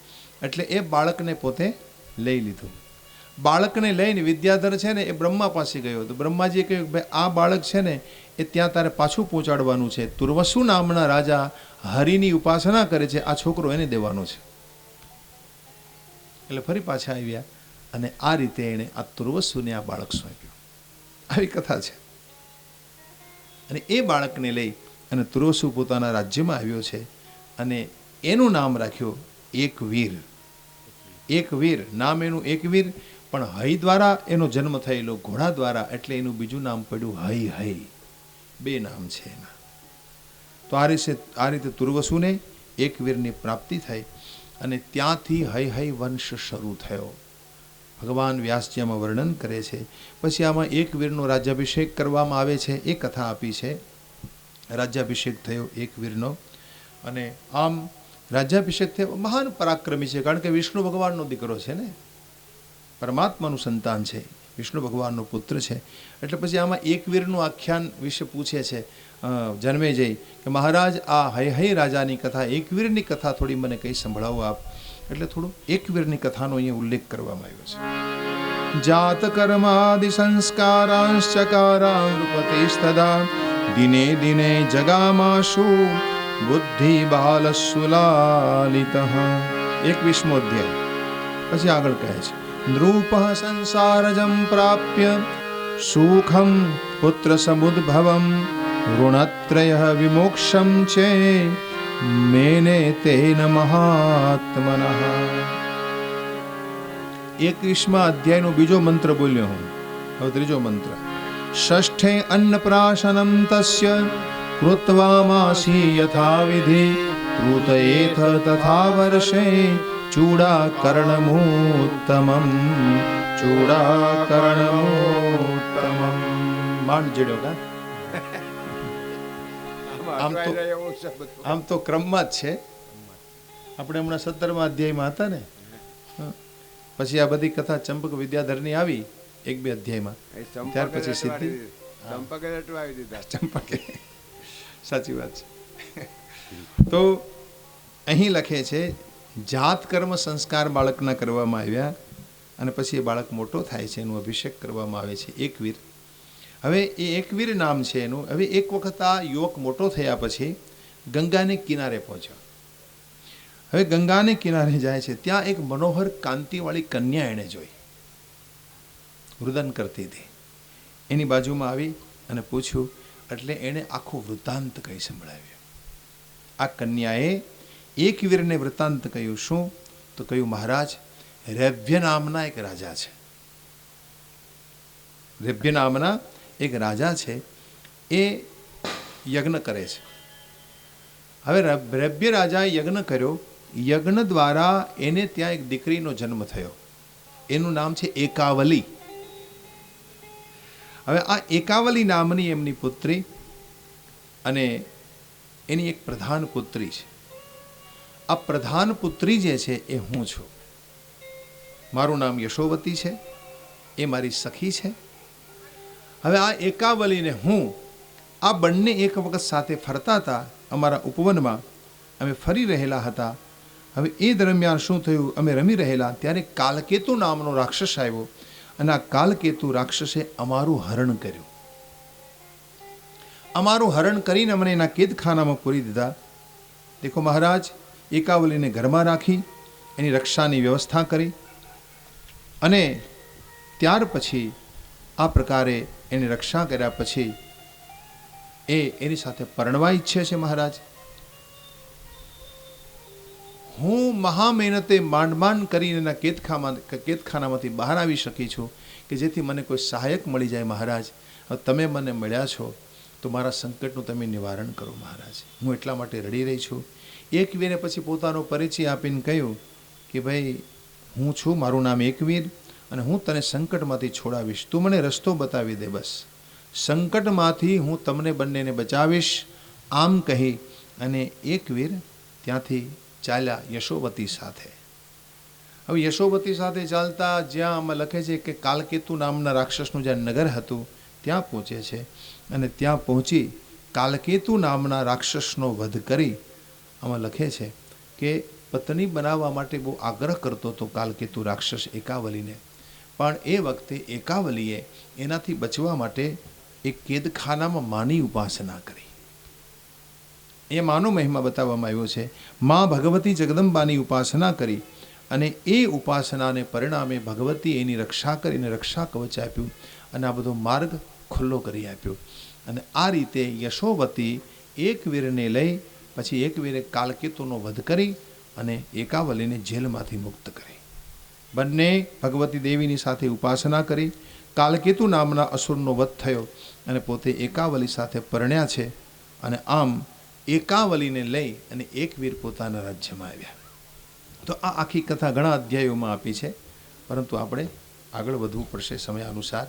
એટલે એ બાળકને પોતે લઈ લીધું. બાળકને લઈને વિદ્યાધર છે ને એ બ્રહ્મા પાસે ગયો. તો બ્રહ્માજીએ કહ્યું કે ભાઈ આ બાળક છે ને એ ત્યાં તારે પાછું પહોંચાડવાનું છે. તુર્વસુ નામના રાજા હરિની ઉપાસના કરે છે, આ છોકરો એને દેવાનો છે. એટલે ફરી પાછા આવ્યા અને આ રીતે એણે આ તુર્વસુને આ બાળક સોંપ્યું. આવી કથા છે. અને એ બાળકને લઈ અને તુર્વસુ પોતાના રાજ્યમાં આવ્યો છે અને એનું નામ રાખ્યું એકવીર. એકવીર નામ એનું એકવીર, પણ હય દ્વારા એનો જન્મ થયેલો, ઘોડા દ્વારા, એટલે એનું બીજું નામ પડ્યું હય હય. 2 નામ છે એના. તો આ રીતે તુર્વસુને એકવીરની પ્રાપ્તિ થઈ અને ત્યાંથી હય હય વંશ શરૂ થયો. ભગવાન વ્યાસજી આમાં વર્ણન કરે છે. પછી આમાં એકવીરનો રાજ્યાભિષેક કરવામાં આવે છે, એ કથા આપી છે. રાજ્યાભિષેક થયો એકવીરનો અને આમ રાજ્યાભિષેક થયો. મહાન પરાક્રમી છે, કારણ કે વિષ્ણુ ભગવાનનો દીકરો છે ને, પરમાત્માનું સંતાન છે, વિષ્ણુ ભગવાનનો પુત્ર છે. એટલે પછી આમાં એકવીરનું આખ્યાન વિશે પૂછે છે જન્મેજય કે મહારાજ આ હય હય રાજાની કથા, એકવીરની કથા થોડી મને કંઈ સંભળાવો આપ. એટલે થોડું એકવીરની કથાનો અહીંયા ઉલ્લેખ કરવામાં આવ્યો છે. જાત કર્માદિ સંસ્કારાંશ્ચકારા નૃપતિસ્તદા દિને દિને જગામાશુ બુદ્ધિ બાલસુલાલિતઃ. 21મો અધ્યાય. પછી આગળ કહે છે નૃપ સંસારજમ પ્રાપ્ય સુખમ પુત્ર સમુદ્ભવમ ઋણત્રય વિમોક્ષમ ચે મેને તેન મહાત્મનઃ. 21મા અધ્યાયનો બીજો મંત્ર બોલ્યો હું. હવે ત્રીજો મંત્ર. ષષ્ઠે અન્નપ્રાશનમ તસ્ય કૃત્વામાસી યથાવિધિ ત્રુતયેથ તથા વર્ષે ચૂડાકર્ણમોત્તમમ. ચૂડાકર્ણમોત્તમમ. માંડ જેડો કા. આમ તો ક્રમમાં જ છે. આપણે હમણાં 17મા અધ્યાયમાં હતા ને, પછી આ બધી કથા ચંપક વિદ્યાધરની આવી 1-2 અધ્યાયમાં, ત્યાર પછી સિદ્ધિ ચંપકે. સાચી વાત છે. તો અહીં લખે છે જાત કર્મ સંસ્કાર બાળકના કરવામાં આવ્યા અને પછી એ બાળક મોટો થાય છે, એનો અભિષેક કરવામાં આવે છે એકવીર. હવે એ એકવીર નામ છે એનું. હવે એક વખત આ યુવક મોટો થયા પછી ગંગાને કિનારે પહોંચ્યો. હવે ગંગાને કિનારે જાય છે, ત્યાં એક મનોહર કાંતિવાળી કન્યા એણે જોઈ, રુદન કરતી હતી. એની બાજુમાં આવી અને પૂછ્યું, એટલે એણે આખું વૃત્તાંત કહી સંભળાવ્યું. આ કન્યાએ એકવીરને વૃત્તાંત કહ્યું. શું? તો કહ્યું મહારાજ રેભ્ય નામના એક રાજા છે. રેભ્ય નામના એક રાજા છે, એ યજ્ઞ કરે છે. હવે રેભ્ય રાજાએ યજ્ઞ કર્યો. યજ્ઞ દ્વારા એને ત્યાં એક દીકરીનો જન્મ થયો. એનું નામ છે એકાવલી. હવે આ એકાવલી નામની એમની પુત્રી અને એની એક પ્રધાન પુત્રી છે. આ પ્રધાન પુત્રી જે છે એ હું છું. મારું નામ યશોવતી છે, એ મારી સખી છે. હવે આ એકાવલીને હું, આ બંને એક વખત સાથે ફરતા હતા અમારા ઉપવનમાં. અમે ફરી રહેલા હતા. હવે એ દરમિયાન શું થયું, અમે રમી રહેલા ત્યારે કાલકેતુ નામનો રાક્ષસ આવ્યો અને આ કાલકેતુ રાક્ષસે અમારું હરણ કર્યું. અમારું હરણ કરીને અમને એના કેદખાનામાં પૂરી દીધા. દેખો મહારાજ, એકાવલીને ઘરમાં રાખી એની રક્ષાની વ્યવસ્થા કરી અને ત્યાર પછી આ પ્રકારે એની રક્ષા કર્યા પછી એની સાથે પરણવા ઈચ્છે છે મહારાજ. હું મહા મહેનતે માંડ કરીને એના કેદખાનામાંથી બહાર આવી શકી છું કે જેથી મને કોઈ સહાયક મળી જાય મહારાજ. તમે મને મળ્યા છો તો મારા સંકટનું તમે નિવારણ કરો મહારાજ. હું એટલા માટે રડી રહી છું. એકવીરે પછી પોતાનો પરિચય આપીને કહ્યું કે ભાઈ હું છું, મારું નામ એકવીર, અને હું તને સંકટમાંથી છોડાવીશ. તું મને રસ્તો બતાવી દે, બસ સંકટમાંથી હું તમને બંનેને બચાવીશ. આમ કહી અને એકવીર ત્યાંથી ચાલ્યા યશોવતી સાથે. હવે યશોવતી સાથે ચાલતા જ્યાં આમાં લખે છે કે કાલકેતુ નામના રાક્ષસનું જ્યાં નગર હતું ત્યાં પહોંચે છે, અને ત્યાં પહોંચી કાલકેતુ નામના રાક્ષસનો વધ કરી, આમાં લખે છે કે પત્ની બનાવવા માટે બહુ આગ્રહ કરતો હતો કાલકેતુ રાક્ષસ એકાવલીને, પણ એ વખતે એકાવલીએ એનાથી બચવા માટે એક કેદખાનામાં માની ઉપાસના કરી. એ માનો મહિમા બતાવવામાં આવ્યો છે. મા ભગવતી જગદંબાની ઉપાસના કરી, અને એ ઉપાસનાને પરિણામે ભગવતી એની રક્ષા કરીને રક્ષા કવચ આપ્યું, અને આ બધો માર્ગ ખુલ્લો કરી આપ્યો. અને આ રીતે યશોવતી એકવીરને લઈ પછી એકવીરે કાલકેતુનો વધ કરી અને એકાવલીને જેલમાંથી મુક્ત કરી. બંને ભગવતી દેવીની સાથે ઉપાસના કરી. કાલકેતુ નામના અસુરનો વધ થયો અને પોતે એકાવલી સાથે પરણ્યા છે. અને આમ એકાવલીને લઈ અને એકવીર પોતાના રાજ્યમાં આવ્યા. તો આ આખી કથા ઘણા અધ્યાયોમાં આપી છે, પરંતુ આપણે આગળ વધવું પડશે સમય અનુસાર.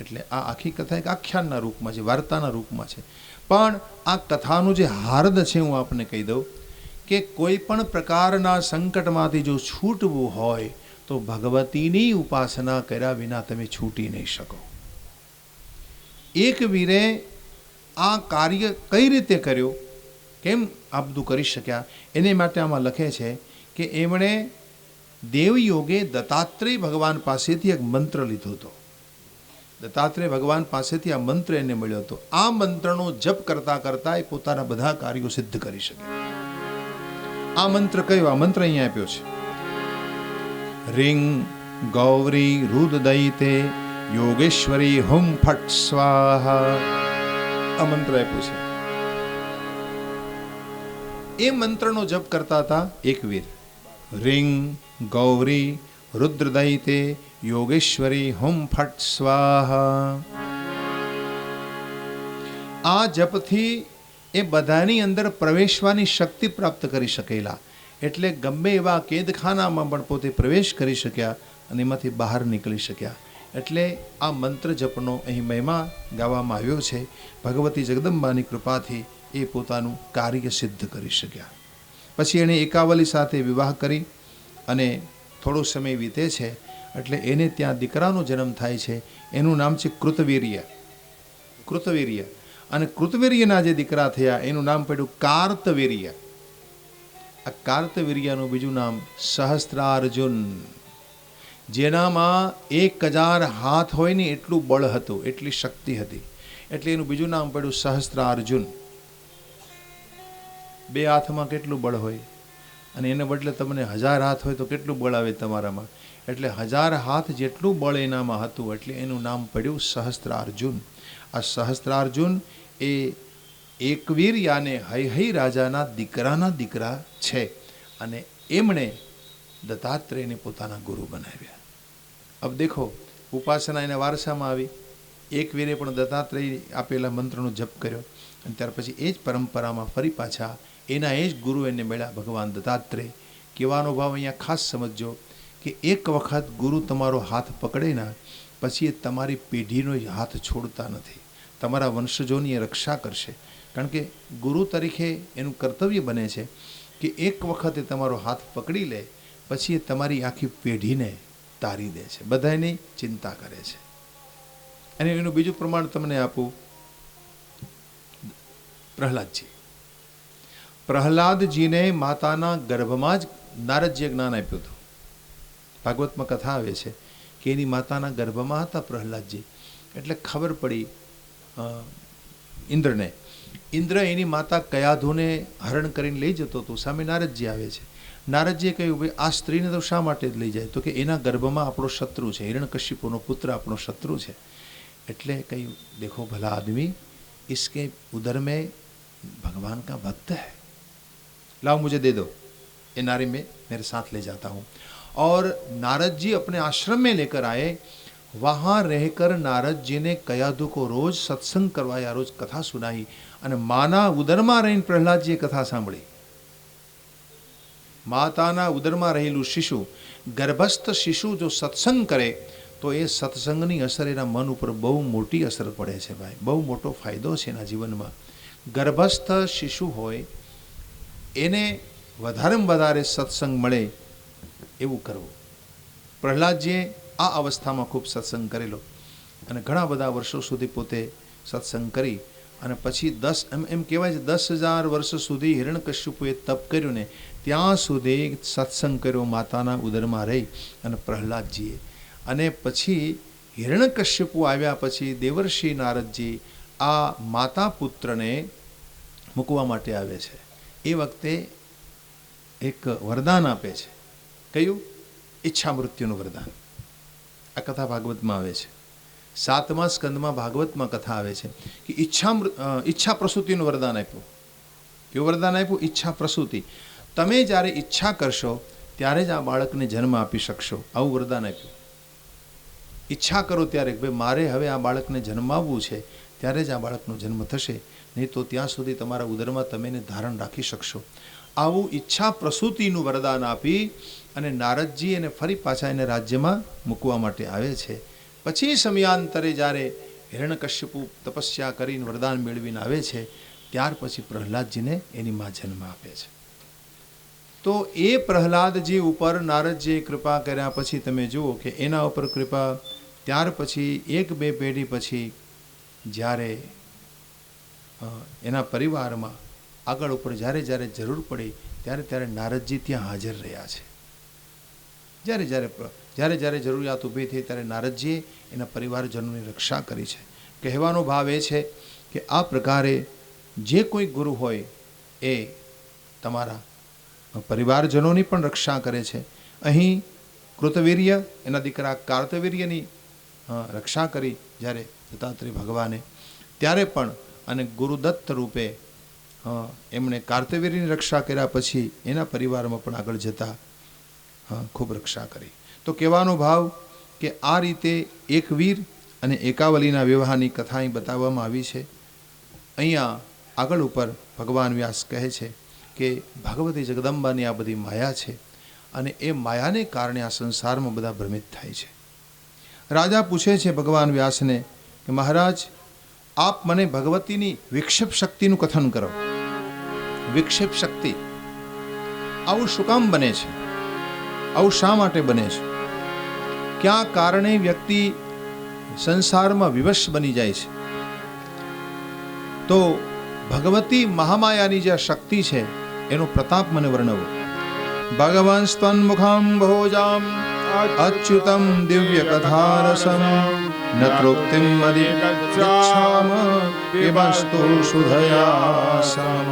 એટલે આ આખી કથા એક આખ્યાનના રૂપમાં છે, વાર્તાના રૂપમાં છે. પણ આ કથાનું જે હાર્દ છે હું આપને કહી દઉં કે કોઈ પણ પ્રકારના સંકટમાંથી જો છૂટવું હોય તો ભગવતીની ઉપાસના કર્યા વિના તમે છૂટી નહીં શકો. એકવીરે આ કાર્ય કઈ રીતે કર્યું, કેમ આ બધું કરી શક્યા, એને માટે આમાં લખે છે કે એમણે દેવયોગે દત્તાત્રેય ભગવાન પાસેથી એક મંત્ર લીધો હતો. દત્તાત્રેય ભગવાન પાસેથી આ મંત્ર એને મળ્યો હતો. આ મંત્રનો જપ કરતા કરતા એ પોતાના બધા કાર્યો સિદ્ધ કરી શકે. આ મંત્ર કયો? આ મંત્ર અહીંયા આપ્યો છે. રીંગ ગૌરી રુદદયિતે યોગેશ્વરી હુમ ફટ સ્વાહા. આ મંત્ર આપ્યો છે. એ મંત્રનો જપ કરતા હતા એકવીર. રીંગ ગૌરી રુદ્રદયિતે યોગેશ્વરી હુમ ફટ સ્વાહા. આ જપથી એ બધાની અંદર પ્રવેશવાની શક્તિ પ્રાપ્ત કરી શકેલા. એટલે ગમે એવા કેદખાનામાં પણ પોતે પ્રવેશ કરી શક્યા અને એમાંથી બહાર નીકળી શક્યા. એટલે આ મંત્ર જપનો અહીં મહિમા ગાવામાં આવ્યો છે. ભગવતી જગદંબાની કૃપાથી એ પોતાનું કાર્ય સિદ્ધ કરી શક્યા. પછી એણે એકાવલી સાથે વિવાહ કરી અને થોડો સમય વીતે છે એટલે એને ત્યાં દીકરાનો જન્મ થાય છે. એનું નામ છે કૃતવીર્ય. કૃતવીર્ય અને કૃતવીર્યના જે દીકરા થયા એનું નામ પડ્યું કાર્તવીર્ય. આ કાર્તવીર્યનું બીજું નામ સહસ્ત્રાર્જુન. જેનામાં 1000 હાથ હોય ને એટલું બળ હતું, એટલી શક્તિ હતી, એટલે એનું બીજું નામ પડ્યું સહસ્ત્રાર્જુન. 2 હાથમાં કેટલું બળ હોય, અને એને બદલે તમને 1000 હાથ હોય તો કેટલું બળ આવે તમારામાં. એટલે 1000 હાથ જેટલું બળ એનામાં હતું, એટલે એનું નામ પડ્યું સહસ્ત્રાર્જુન. આ સહસ્ત્રાર્જુન એ એકવીર યાને હૈહૈ રાજાના દીકરા છે, અને એમણે દત્તાત્રેયને પોતાના ગુરુ બનાવ્યા. અબ દેખો, ઉપાસના એના વારસામાં આવી. એકવીરે પણ દત્તાત્રેય આપેલા મંત્રનો જપ કર્યો, અને ત્યાર પછી એ જ પરંપરામાં ફરી પાછા એના એ જ ગુરુ એને મળ્યા, ભગવાન દત્તાત્રેય. કહેવાનો ભાવ અહીંયા ખાસ સમજજો કે એક વખત ગુરુ તમારો હાથ પકડે ના પછી એ તમારી પેઢીનો હાથ છોડતા નથી. તમારા વંશજોની એ રક્ષા કરશે. કારણ કે ગુરુ તરીકે એનું કર્તવ્ય બને છે કે એક વખતે તમારો હાથ પકડી લે પછી એ તમારી આખી પેઢીને તારી દે છે, બધાની ચિંતા કરે છે. અને એનું બીજું પ્રમાણ તમને આપું. પ્રહલાદજી, પ્રહલાદજીને માતાના ગર્ભમાં જ નારદજીએ જ્ઞાન આપ્યું હતું. ભાગવતમાં કથા આવે છે કે એની માતાના ગર્ભમાં હતા પ્રહલાદજી. એટલે ખબર પડી ઇન્દ્રને. ઇન્દ્ર એની માતા કયાધુને હરણ કરીને લઈ જતો હતો. સામે નારદજી આવે છે. નારદજીએ કહ્યું, ભાઈ આ સ્ત્રીને તો શા માટે લઈ જાય? તો કે એના ગર્ભમાં આપણો શત્રુ છે, હિરણ્યકશિપુનો પુત્ર આપણો શત્રુ છે. એટલે કહ્યું, દેખો ભલા આદમી, इसके उदर में भगवान का भक्त है, लाओ मुझे दे दो, ये नारी में मेरे साथ ले जाता हूँ। और नारद जी अपने आश्रम में लेकर आए। वहाँ रहकर नारद जी ने कयाधु को रोज सत्संग करवाया, रोज कथा सुनाई। અને માના ઉદરમાં રહીને પ્રહલાદજીએ કથા સાંભળી। માતાના ઉદરમાં રહેલું શિશુ, ગર્ભસ્થ શિશુ જો સત્સંગ કરે તો એ સત્સંગની અસર એના મન ઉપર બહુ મોટી અસર પડે છે ભાઈ, બહુ મોટો ફાયદો છે એના જીવનમાં। ગર્ભસ્થ શિશુ હોય એને વધારેમાં વધારે સત્સંગ મળે એવું કરવું। પ્રહલાદજીએ આ અવસ્થામાં ખૂબ સત્સંગ કરેલો અને ઘણા બધા વર્ષો સુધી પોતે સત્સંગ કરી અને પછી એમ કહેવાય છે 10,000 વર્ષ સુધી હિરણ્યકશ્યપુએ તપ કર્યું ને ત્યાં સુધી સત્સંગ કર્યો માતાના ઉદરમાં રહી અને પ્રહલાદજીએ। અને પછી હિરણ્યકશ્યપુ આવ્યા પછી દેવર્ષિ નારદજી આ માતા પુત્રને મૂકવા માટે આવે છે। એ વખતે એક વરદાન આપે છે। કયું? ઈચ્છા મૃત્યુનું વરદાન। આ કથા ભાગવતમાં આવે છે। 7મા સ્કંદમાં ભાગવતમાં કથા આવે છે કે ઈચ્છા પ્રસૂતિનું વરદાન આપ્યું। કેવું વરદાન આપ્યું? ઈચ્છા પ્રસૂતિ। તમે જ્યારે ઈચ્છા કરશો ત્યારે જ આ બાળકને જન્મ આપી શકશો, આવું વરદાન આપ્યું। ઈચ્છા કરો ત્યારે ભાઈ મારે હવે આ બાળકને જન્માવવું છે ત્યારે જ આ બાળકનો જન્મ થશે, નહીં તો ત્યાં સુધી તમારા ઉદરમાં તમે એને ધારણ રાખી શકશો, આવું ઈચ્છા પ્રસૂતિનું વરદાન આપી અને નારદજી એને ફરી પાછા એને રાજ્યમાં મૂકવા માટે આવે છે। પછી સમયાંતરે જ્યારે હિરણ્યકશ્યપુ તપસ્યા કરીને વરદાન મેળવીને આવે છે ત્યાર પછી પ્રહલાદજીને એની માં જન્મ આપે છે। તો એ પ્રહલાદજી ઉપર નારદજીએ કૃપા કર્યા પછી તમે જુઓ કે એના ઉપર કૃપા ત્યાર પછી 1-2 પેઢી પછી જ્યારે એના પરિવારમાં આગળ ઉપર જ્યારે જ્યારે જરૂર પડી ત્યારે ત્યારે નારદજી ત્યાં હાજર રહ્યા છે। જ્યારે જ્યારે જરૂરિયાત ઊભી થઈ ત્યારે નારદજીએ એના પરિવારજનોની રક્ષા કરી છે। કહેવાનો ભાવ એ છે કે આ પ્રકારે જે કોઈ ગુરુ હોય એ તમારા પરિવારજનોની પણ રક્ષા કરે છે। અહીં કૃતવીર્ય એના દીકરા કાર્તવીર્યની રક્ષા કરી જ્યારે દત્તાત્રેય ભગવાને ત્યારે પણ અને ગુરુદત્ત રૂપે એમણે કાર્તવીર્યની રક્ષા કર્યા પછી એના પરિવારમાં પણ આગળ જતા ખૂબ રક્ષા કરી। તો કહેવાનો ભાવ કે આ રીતે એક વીર અને એકાવલીના વિવાહની કથા અહીં બતાવવામાં આવી છે। અહીંયા આગળ ઉપર ભગવાન વ્યાસ કહે છે કે ભગવતી જગદંબાની આ બધી માયા છે અને એ માયાને કારણે આ સંસારમાં બધા ભ્રમિત થાય છે। રાજા પૂછે છે ભગવાન વ્યાસને કે મહારાજ આપ મને ભગવતીની વિક્ષેપ શક્તિનું કથન કરો। વિક્ષેપ શક્તિ આવું શું કામ બને છે? આવું શા માટે બને છે? ક્યાં કારણે વ્યક્તિ સંસારમાં વિવશ બની જાય છે? તો ભગવતી મહામાયાની જે શક્તિ છે એનો પ્રતાપ મને વર્ણવો। ભગવાન સ્તન્મુખમ ભોજામ અચ્યુતમ દિવ્ય કથારસમ નત્રોક્તિમ મદિગચ્છામ પિબસ્તુ સુધયાસમ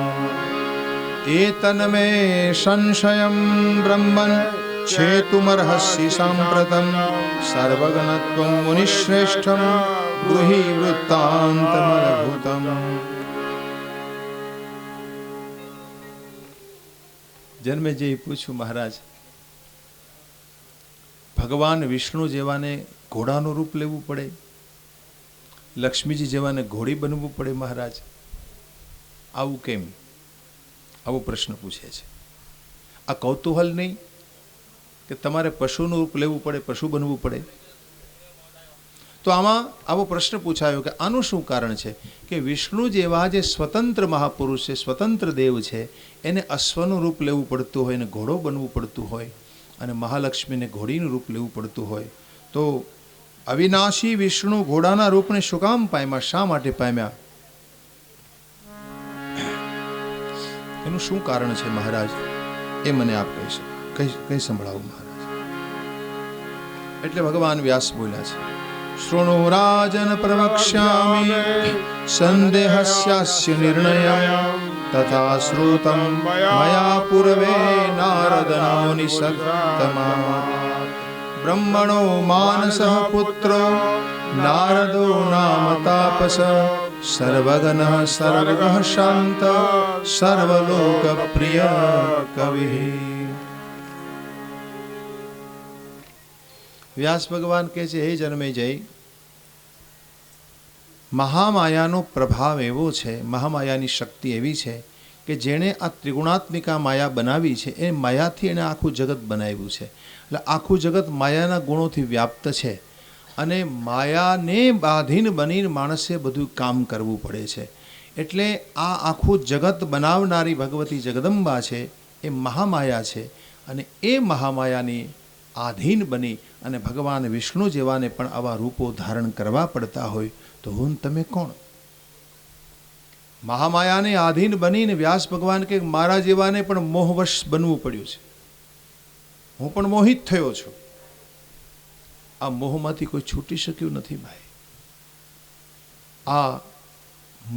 એતન્મે સંશયમ બ્રહ્મન છેતુમર્હસि સાંપ્રતમ સર્વગણત્વં મુનિશ્રેષ્ઠમ ગૃહી વૃત્તાંતમદભૂતમ। જન્મેજયે પૂછ્યું મહારાજ ભગવાન વિષ્ણુ જેવાને ઘોડાનું રૂપ લેવું પડે, લક્ષ્મીજી જેવાને ઘોડી બનવું પડે મહારાજ, આવું કેમ? આવો પ્રશ્ન પૂછે છે। આ કૌતૂહલ નહીં કે તમારે પશુનું રૂપ લેવું પડે, પશુ બનવું પડે? તો આમાં આવો પ્રશ્ન પૂછાયો કે આનું શું કારણ છે કે વિષ્ણુ જેવા જે સ્વતંત્ર મહાપુરુષ છે, સ્વતંત્ર દેવ છે, એને અશ્વનું રૂપ લેવું પડતું હોય અને ઘોડો બનવું પડતું હોય અને મહાલક્ષ્મીને ઘોડીનું રૂપ લેવું પડતું હોય, તો અવિનાશી વિષ્ણુ ઘોડાના રૂપને શું કામ પામ્યા? શા માટે પામ્યા? એનું શું કારણ છે મહારાજ? એ મને આપ કઈ સંભળાવો મહારાજ। એટલે ભગવાન વ્યાસ બોલ્યા છે શૃણુ રાજન પ્રવક્ષ્યામિ સંદેહસ્યાસ્ય નિર્ણયમ તથા શ્રુતમ મયા પૂર્વે નારદનો નિષદ્તમા બ્રહ્મણો માનસઃ પુત્રો નારદો નામ તાપસ સર્વગનઃ સર્વગઃ શાંત સર્વલોકપ્રિય કવિ. વ્યાસ ભગવાન કહે છે, હે જન્મેજય, મહામાયાનો પ્રભાવ એવો છે, મહામાયાની શક્તિ એવી છે કે જેણે આ ત્રિગુણાત્મિકા માયા બનાવી છે એ માયાથી એણે આખું જગત બનાવ્યું છે. એટલે આખું જગત માયાના ગુણોથી વ્યાપ્ત છે અને માયાને બાધીન બનીને માણસે બધું કામ કરવું પડે છે. એટલે આ આખું જગત બનાવનારી ભગવતી જગદંબા છે એ મહામાયા છે. અને એ મહામાયાની આધીન બની અને ભગવાન વિષ્ણુ જેવાને પણ આવા રૂપો ધારણ કરવા પડતા હોય તો હું તમે કોણ? મહામાયાને આધીન બનીને વ્યાસ ભગવાન કે મારા જેવાને પણ મોહવશ બનવું પડ્યું છે. હું પણ મોહિત થયો છું. આ મોહમાંથી કોઈ છૂટી શક્યું નથી ભાઈ. આ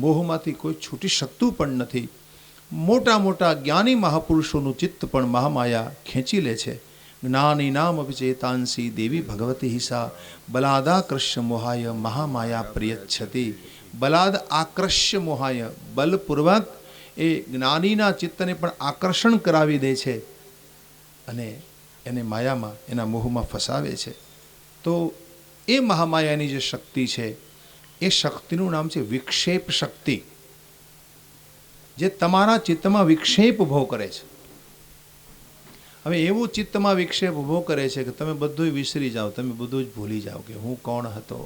મોહમાંથી કોઈ છૂટી શકતું પણ નથી. મોટા મોટા જ્ઞાની મહાપુરુષોનું ચિત્ત પણ મહામાયા ખેંચી લે છે. જ્ઞાની નામ અભિચેતાંસી દેવી ભગવતી હિસા બલાદાકૃષ્ય મોહાય મહામાયા પ્રિયચ્છતિ. બલાદ આકર્ષ્ય મોહાય, બલપૂર્વક એ જ્ઞાનીના ચિત્તને પણ આકર્ષણ કરાવી દે છે અને એને માયામાં, એના મોહમાં ફસાવે છે. તો એ મહામાયાની જે શક્તિ છે એ શક્તિનું નામ છે વિક્ષેપ શક્તિ, જે તમારા ચિત્તમાં વિક્ષેપ ઊભો કરે છે. હવે એવું ચિત્તમાં વિક્ષેપ ઊભો કરે છે કે તમે બધું વિસરી જાઓ, તમે બધું જ ભૂલી જાઓ કે હું કોણ હતો,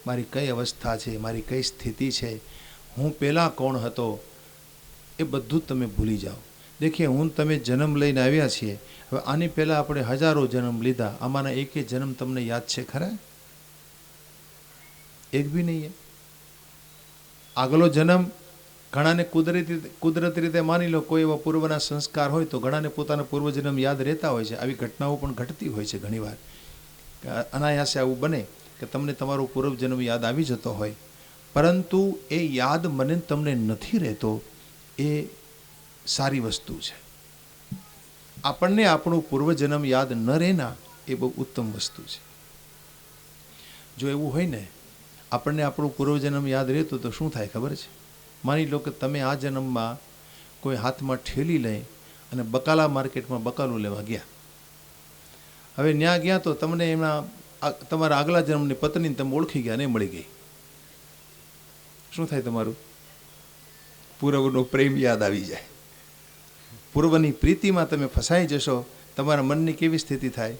મારી કઈ અવસ્થા છે, મારી કઈ સ્થિતિ છે, હું પહેલાં કોણ હતો, એ બધું તમે ભૂલી જાઓ. દેખીએ, હું તમે જન્મ લઈને આવ્યા છીએ. હવે આની પહેલાં આપણે હજારો જન્મ લીધા, આમાંના એકે જન્મ તમને યાદ છે ખરા? એક બી નહીં. આગલો જન્મ ઘણાને કુદરતી રીતે માની લો, કોઈ એવા પૂર્વના સંસ્કાર હોય તો ઘણાને પોતાના પૂર્વજન્મ યાદ રહેતા હોય છે. આવી ઘટનાઓ પણ ઘટતી હોય છે ઘણીવાર. અનાયાસે આવું બને કે તમને તમારો પૂર્વજન્મ યાદ આવી જતો હોય, પરંતુ એ યાદ મને તમને નથી રહેતો. એ સારી વસ્તુ છે. આપણને આપણું પૂર્વજન્મ યાદ ન રહેના એ બહુ ઉત્તમ વસ્તુ છે. જો એવું હોય ને, આપણને આપણું પૂર્વજન્મ યાદ રહેતું તો શું થાય ખબર છે? માની લો કે તમે આ જન્મમાં કોઈ હાથમાં ઠેલી લઈ અને બકાલા માર્કેટમાં બકાલું લેવા ગયા. હવે ત્યાં ગયા તો તમને એમના તમારા આગલા જન્મની પત્નીને તમે ઓળખી ગયા, નહીં મળી ગઈ. શું થાય તમારું? પૂર્વનો પ્રેમ યાદ આવી જાય. પૂર્વની પ્રીતિમાં તમે ફસાઈ જશો. તમારા મનની કેવી સ્થિતિ થાય?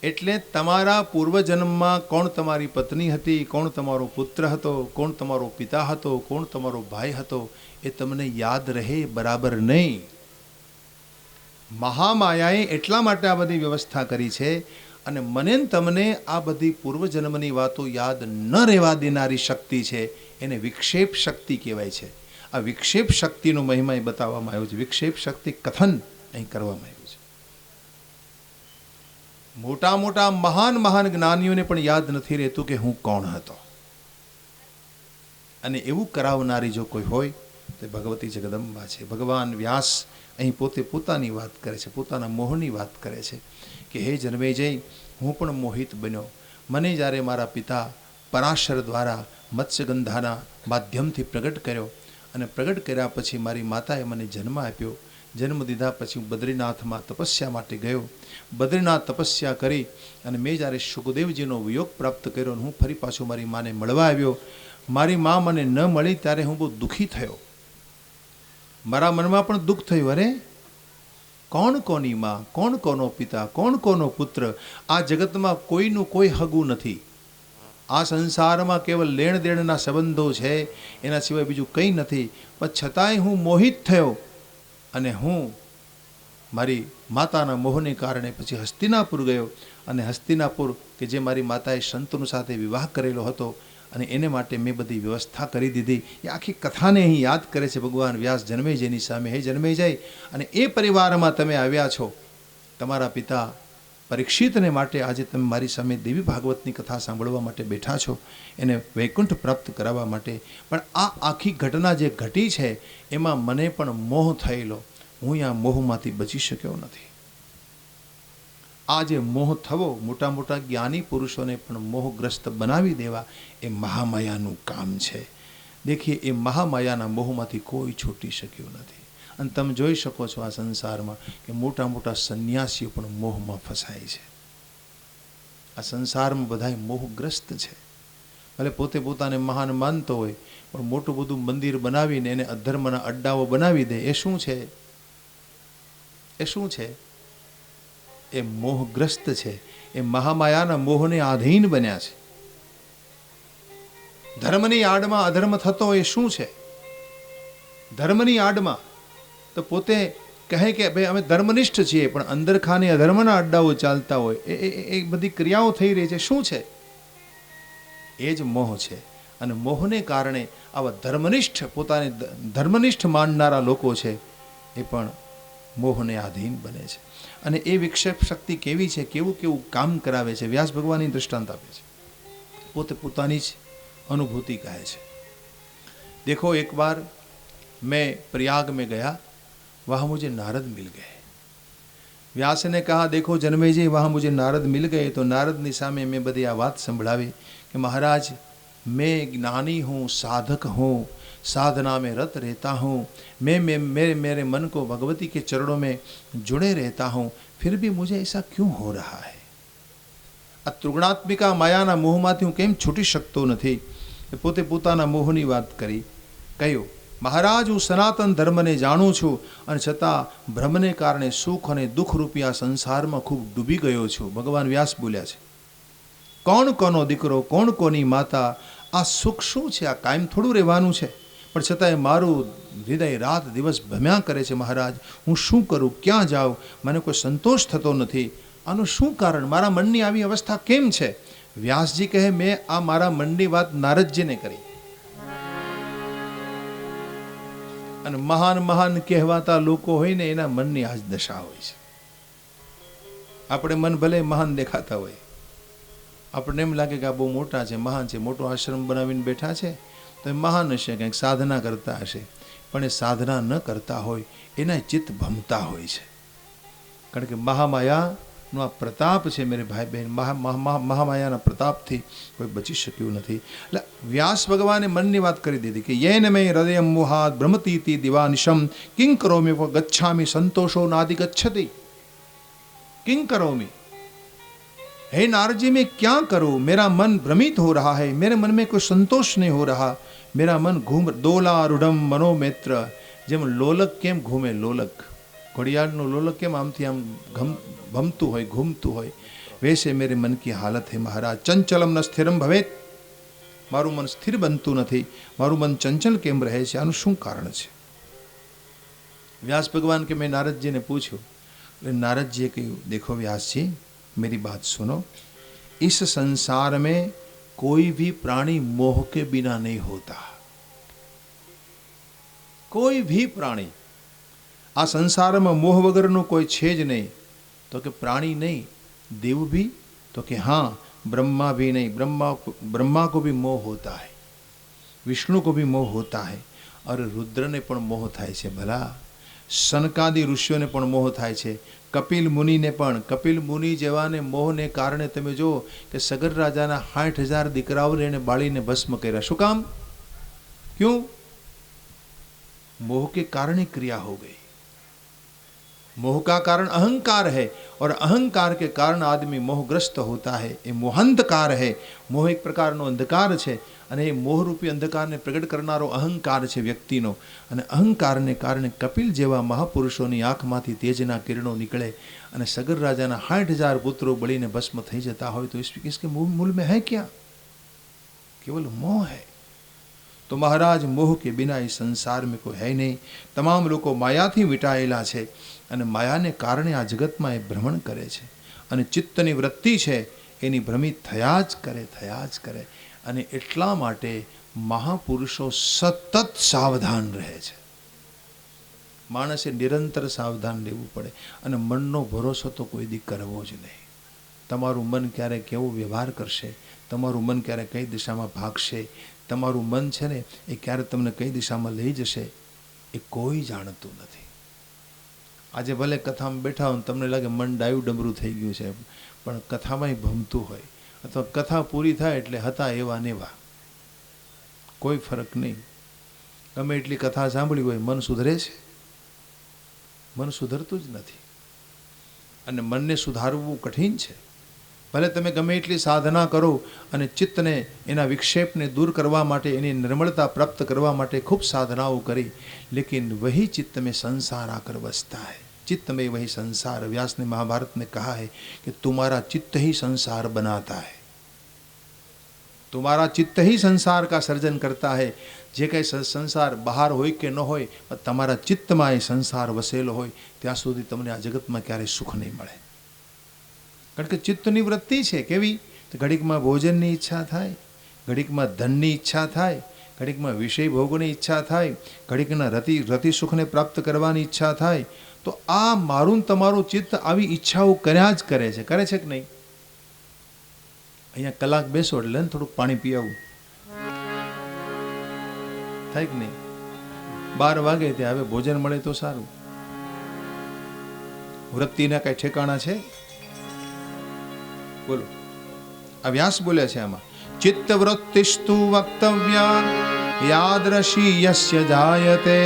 એટલે તમારા પૂર્વજન્મમાં કોણ તમારી પત્ની હતી, કોણ તમારો પુત્ર હતો, કોણ તમારો પિતા હતો, કોણ તમારો ભાઈ હતો, એ તમને યાદ રહે બરાબર નહીં. મહામાયાએ એટલા માટે આ બધી વ્યવસ્થા કરી છે અને મને તમને આ બધી પૂર્વજન્મની વાતો યાદ ન રહેવા દેનારી શક્તિ છે. એને વિક્ષેપ શક્તિ કહેવાય છે. આ વિક્ષેપ શક્તિનો મહિમા એ બતાવવામાં આવ્યો છે. વિક્ષેપ શક્તિ કથન અહીં કરવામાં આવ્યું છે. મોટા મોટા મહાન મહાન જ્ઞાનીઓને પણ યાદ નથી રહેતું કે હું કોણ હતો. અને એવું કરાવનારી જો કોઈ હોય તો ભગવતી જગદંબા છે. ભગવાન વ્યાસ અહીં પોતે પોતાની વાત કરે છે, પોતાના મોહની વાત કરે છે કે હે જન્મેજય, હું પણ મોહિત બન્યો. મને જ્યારે મારા પિતા પરાશર દ્વારા મત્સ્યગંધાના માધ્યમથી પ્રગટ કર્યો અને પ્રગટ કર્યા પછી મારી માતાએ મને જન્મ આપ્યો. જન્મ દીધા પછી હું બદ્રીનાથમાં તપસ્યા માટે ગયો. બદ્રીનાથ તપસ્યા કરી અને મેં જ્યારે સુખદેવજીનો વિયોગ પ્રાપ્ત કર્યો અને હું ફરી પાછો મારી માને મળવા આવ્યો. મારી મા મને ન મળી ત્યારે હું બહુ દુઃખી થયો. મારા મનમાં પણ દુઃખ થયું. અરે, કોણ કોની માં, કોણ કોનો પિતા, કોણ કોનો પુત્ર? આ જગતમાં કોઈનું કોઈ હગું નથી. આ સંસારમાં કેવલ લેણ દેણના સંબંધો છે, એના સિવાય બીજું કંઈ નથી. પણ છતાંય હું મોહિત થયો અને હું મારી માતાના મોહને કારણે પછી હસ્તિનાપુર ગયો. અને હસ્તિનાપુર કે જે મારી માતાએ શંતનુ સાથે વિવાહ કરેલો હતો અને એને માટે મેં બધી વ્યવસ્થા કરી દીધી. એ આખી કથાને અહીં યાદ કરે છે ભગવાન વ્યાસ જન્મેજયની સામે. હે જન્મેજય, અને એ પરિવારમાં તમે આવ્યા છો. તમારા પિતા પરીક્ષિતને માટે આજે તમે મારી સામે દેવી ભાગવતની કથા સાંભળવા માટે બેઠા છો, એને વૈકુંઠ પ્રાપ્ત કરાવવા માટે. પણ આ આખી ઘટના જે ઘટી છે એમાં મને પણ મોહ થયેલો. હું આ મોહમાંથી બચી શક્યો નથી. આ જે મોહ થવો, મોટા મોટા જ્ઞાની પુરુષોને પણ મોહગ્રસ્ત બનાવી દેવા, એ મહામાયાનું કામ છે. દેખીએ એ મહામાયાના મોહમાંથી કોઈ છૂટી શક્યું નથી. અને તમે જોઈ શકો છો આ સંસારમાં કે મોટા મોટા સંન્યાસીઓ પણ મોહમાં ફસાય છે. આ સંસારમાં બધા મોહગ્રસ્ત છે. ભલે પોતે પોતાને મહાન માનતો હોય પણ મોટું બધું મંદિર બનાવીને એને અધર્મના અડ્ડાઓ બનાવી દે. એ શું છે? એ શું છે? એ મોહગ્રસ્ત છે. એ મહામાયાના મોહને આધીન બન્યા છે. ધર્મની આડમાં અધર્મ થતો હોય શું છે? ધર્મની આડમાં તો પોતે કહે કે ભાઈ અમે ધર્મનિષ્ઠ છીએ, પણ અંદર ખાને અધર્મના અડ્ડાઓ ચાલતા હોય. એ બધી ક્રિયાઓ થઈ રહી છે. શું છે? એ જ મોહ છે. અને મોહને કારણે આવા ધર્મનિષ્ઠ, પોતાને ધર્મનિષ્ઠ માનનારા લોકો છે એ પણ મોહને આધીન બને છે. અને એ વિક્ષેપ શક્તિ કેવી છે, કેવું કેવું કામ કરાવે છે. વ્યાસ ભગવાનની દૃષ્ટાંત આપે છે. પોતે પોતાની જ अनुभूति કહે છે. देखो एक बार मैं प्रयाग में गया, वहाँ मुझे नारद मिल गए. व्यास ने कहा देखो जन्मेजय वहाँ मुझे नारद मिल गए. तो नारदની સામે મેં બધી આ વાત સંભળાવી કે महाराज मैं ज्ञानी हूँ, साधक हूँ, साधना में रत रहता हूँ, मैं मेरे मन को भगवती के चरणों में जुड़े रहता हूँ, फिर भी मुझे ऐसा क्यों हो रहा है? આ ત્રિગુણાત્મિકા માયાના મોહમાંથી હું કેમ છૂટી શકતો નથી? પોતે પોતાના મોહની વાત કરી. કહ્યું મહારાજ હું સનાતન ધર્મને જાણું છું અને છતાં ભ્રમને કારણે સુખ અને દુઃખ રૂપી આ સંસારમાં ખૂબ ડૂબી ગયો છું. ભગવાન વ્યાસ બોલ્યા છે કોણ કોનો દીકરો, કોણ કોની માતા, આ સુખ શું છે? આ કાયમ થોડું રહેવાનું છે. પણ છતાંય મારું હૃદય રાત દિવસ ભમ્યા કરે છે. મહારાજ હું શું કરું, ક્યાં જાઉં, મને કોઈ સંતોષ થતો નથી. આનું શું કારણ? મારા મનની આવી અવસ્થા કેમ છે? વ્યાસજી કહે મેં આ મારા મનની વાત નારદજીને કરી. અને મહાન મહાન કહેવાતા લોકો હોય ને એના મનની આ જ દશા હોય છે. આપણે મન ભલે મહાન દેખાતા હોય, આપણને એમ લાગે કે આ બહુ મોટા છે, મહાન છે, મોટો આશ્રમ બનાવીને બેઠા છે તો એ મહાન હશે, કંઈક સાધના કરતા હશે. પણ એ સાધના ન કરતા હોય એના ચિત્ત ભમતા હોય છે. કારણ કે મહામાયાનો આ પ્રતાપ છે મેરે ભાઈ બહેન. મહામાયાના પ્રતાપથી કોઈ બચી શક્યું નથી. એટલે વ્યાસ ભગવાને મનની વાત કરી દીધી કે યેન મેં હૃદય મોહાત ભ્રમતીતિ દિવાનિશમ કિં કરોમિ ગચ્છામિ સંતોષો નાદિ ગચ્છતિ. किंग करोमि, हे नारद जी मैं क्या करूं, मेरा मन भ्रमित हो रहा है, मेरे मन में कोई संतोष नहीं हो रहा, मेरा मन घूम दोलारूढ़ मनोमित्र. જેમ લોલક કેમ ઘૂમે, લોલક ઘડિયાળનું લોલક કેમ આમથી આમ ભમતું હોય, ઘૂમતું હોય, વૈસે મેરે મન की हालत है महाराज. चंचलम न स्थिरम भवेत, મારું મન સ્થિર બનતું નથી, મારું મન ચંચલ કેમ રહે છે? આનું શું કારણ છે? व्यास भगवान के मैं नारद जी ने पूछूं. नारद जी कही देखो व्यास जी मेरी बात सुनो, इस संसार में कोई भी प्राणी मोह के बिना नहीं होता. कोई भी प्राणी आ संसार में मोह वगर नो कोई छे ज नहीं. तो के प्राणी नहीं, देव भी? तो के हाँ, ब्रह्मा भी नहीं. ब्रह्मा को भी मोह होता है, विष्णु को भी मोह होता है, और रुद्र ने पण मोह थाय छे. भला सनकादि ऋषियों ने पण मोह थाय छे, कपिल मुनि ने पण. कपिल मुनि जेवाने मोहने कारणे तमे जो कि सगर राजाना 60,000 दीकराओने एने बाळीने भस्म कर्या. शुं काम? क्यों? मोह के कारण क्रिया हो गई. मोह का कारण अहंकार है, और अहंकार के कारण आदमी मोहग्रस्त होता है. ये मोहांधकार है. मोह एक प्रकारનો અંધકાર છે, અને એ મોહરૂપી અંધકારને પ્રગટ કરનારો અહંકાર છે વ્યક્તિનો. અને અહંકારને કારણે કપિલ જેવા મહાપુરુષોની આંખમાંથી તેજના કિરણો નીકળે અને સગર રાજાના 60,000 પુત્રો બળીને ભસ્મ થઈ જતા હોય તો इसके मूल में है क्या? केवल मोह है. तो महाराज मोह के बिना इस संसार में कोई है नहीं. તમામ લોકો માયાથી વીંટાયેલા છે, અને માયાને કારણે આ જગતમાં એ ભ્રમણ કરે છે, અને ચિત્તની વૃત્તિ છે એની ભ્રમિત થયા જ કરે. અને એટલા માટે મહાપુરુષો સતત સાવધાન રહે છે. માણસે નિરંતર સાવધાન રહેવું પડે, અને મનનો ભરોસો તો કોઈ દી કરવો જ નહીં. તમારું મન ક્યારે કેવો વ્યવહાર કરશે, તમારું મન ક્યારે કઈ દિશામાં ભાગશે, તમારું મન છે ને એ ક્યારે તમને કઈ દિશામાં લઈ જશે એ કોઈ જાણતું નથી. આજે ભલે કથામાં બેઠા હોય તમને લાગે મન ડાયું ડમરું થઈ ગયું છે, પણ કથામાંય ભમતું હોય, અથવા કથા પૂરી થાય એટલે હતા એવા નેવા, કોઈ ફરક નહીં. ગમે એટલી કથા સાંભળી હોય, મન સુધરે છે? મન સુધરતું જ નથી. અને મનને સુધારવું કઠિન છે. ભલે તમે ગમે એટલી સાધના કરો અને ચિત્તને, એના વિક્ષેપને દૂર કરવા માટે, એની નિર્મળતા પ્રાપ્ત કરવા માટે ખૂબ સાધનાઓ કરી, लेकिन वही चित्त में संसार आकर बसता है. चित्त में वही संसार. व्यास ने महाभारत में कहा है कि तुम्हारा चित्त ही संसार बनाता है, तुम्हारा चित्त ही संसार का सर्जन करता है. જે કંઈ સંસાર બહાર હોય કે ન હોય, તમારા ચિત્તમાં એ સંસાર વસેલો હોય ત્યાં સુધી તમને આ જગતમાં ક્યારેય સુખ નહીં મળે. કારણ કે ચિત્તની વૃત્તિ છે કેવી? તો ઘડીકમાં ભોજનની ઈચ્છા થાય, ઘડીકમાં ધનની ઈચ્છા થાય, ઘડીકમાં વિષય ભોગની ઈચ્છા થાય, ઘડીકના રતિ સુખને પ્રાપ્ત કરવાની ઈચ્છા થાય. તો આ મારું તમારું ચિત્ત આવી ઈચ્છાઓ કર્યા જ કરે છે. કરે છે કે નહીં? અહીંયા કલાક બેસો એટલે થોડુંક પાણી પીવું થાય કે નહીં? 12 વાગે ત્યાં હવે ભોજન મળે તો સારું. વૃત્તિના કઈ ઠેકાણા છે? બોલો. આ વ્યાસ બોલે છે આમાં, ચિત્ત વૃત્તિસ્તુ વક્તવ્યા યાદૃશી યસ્ય જાયતે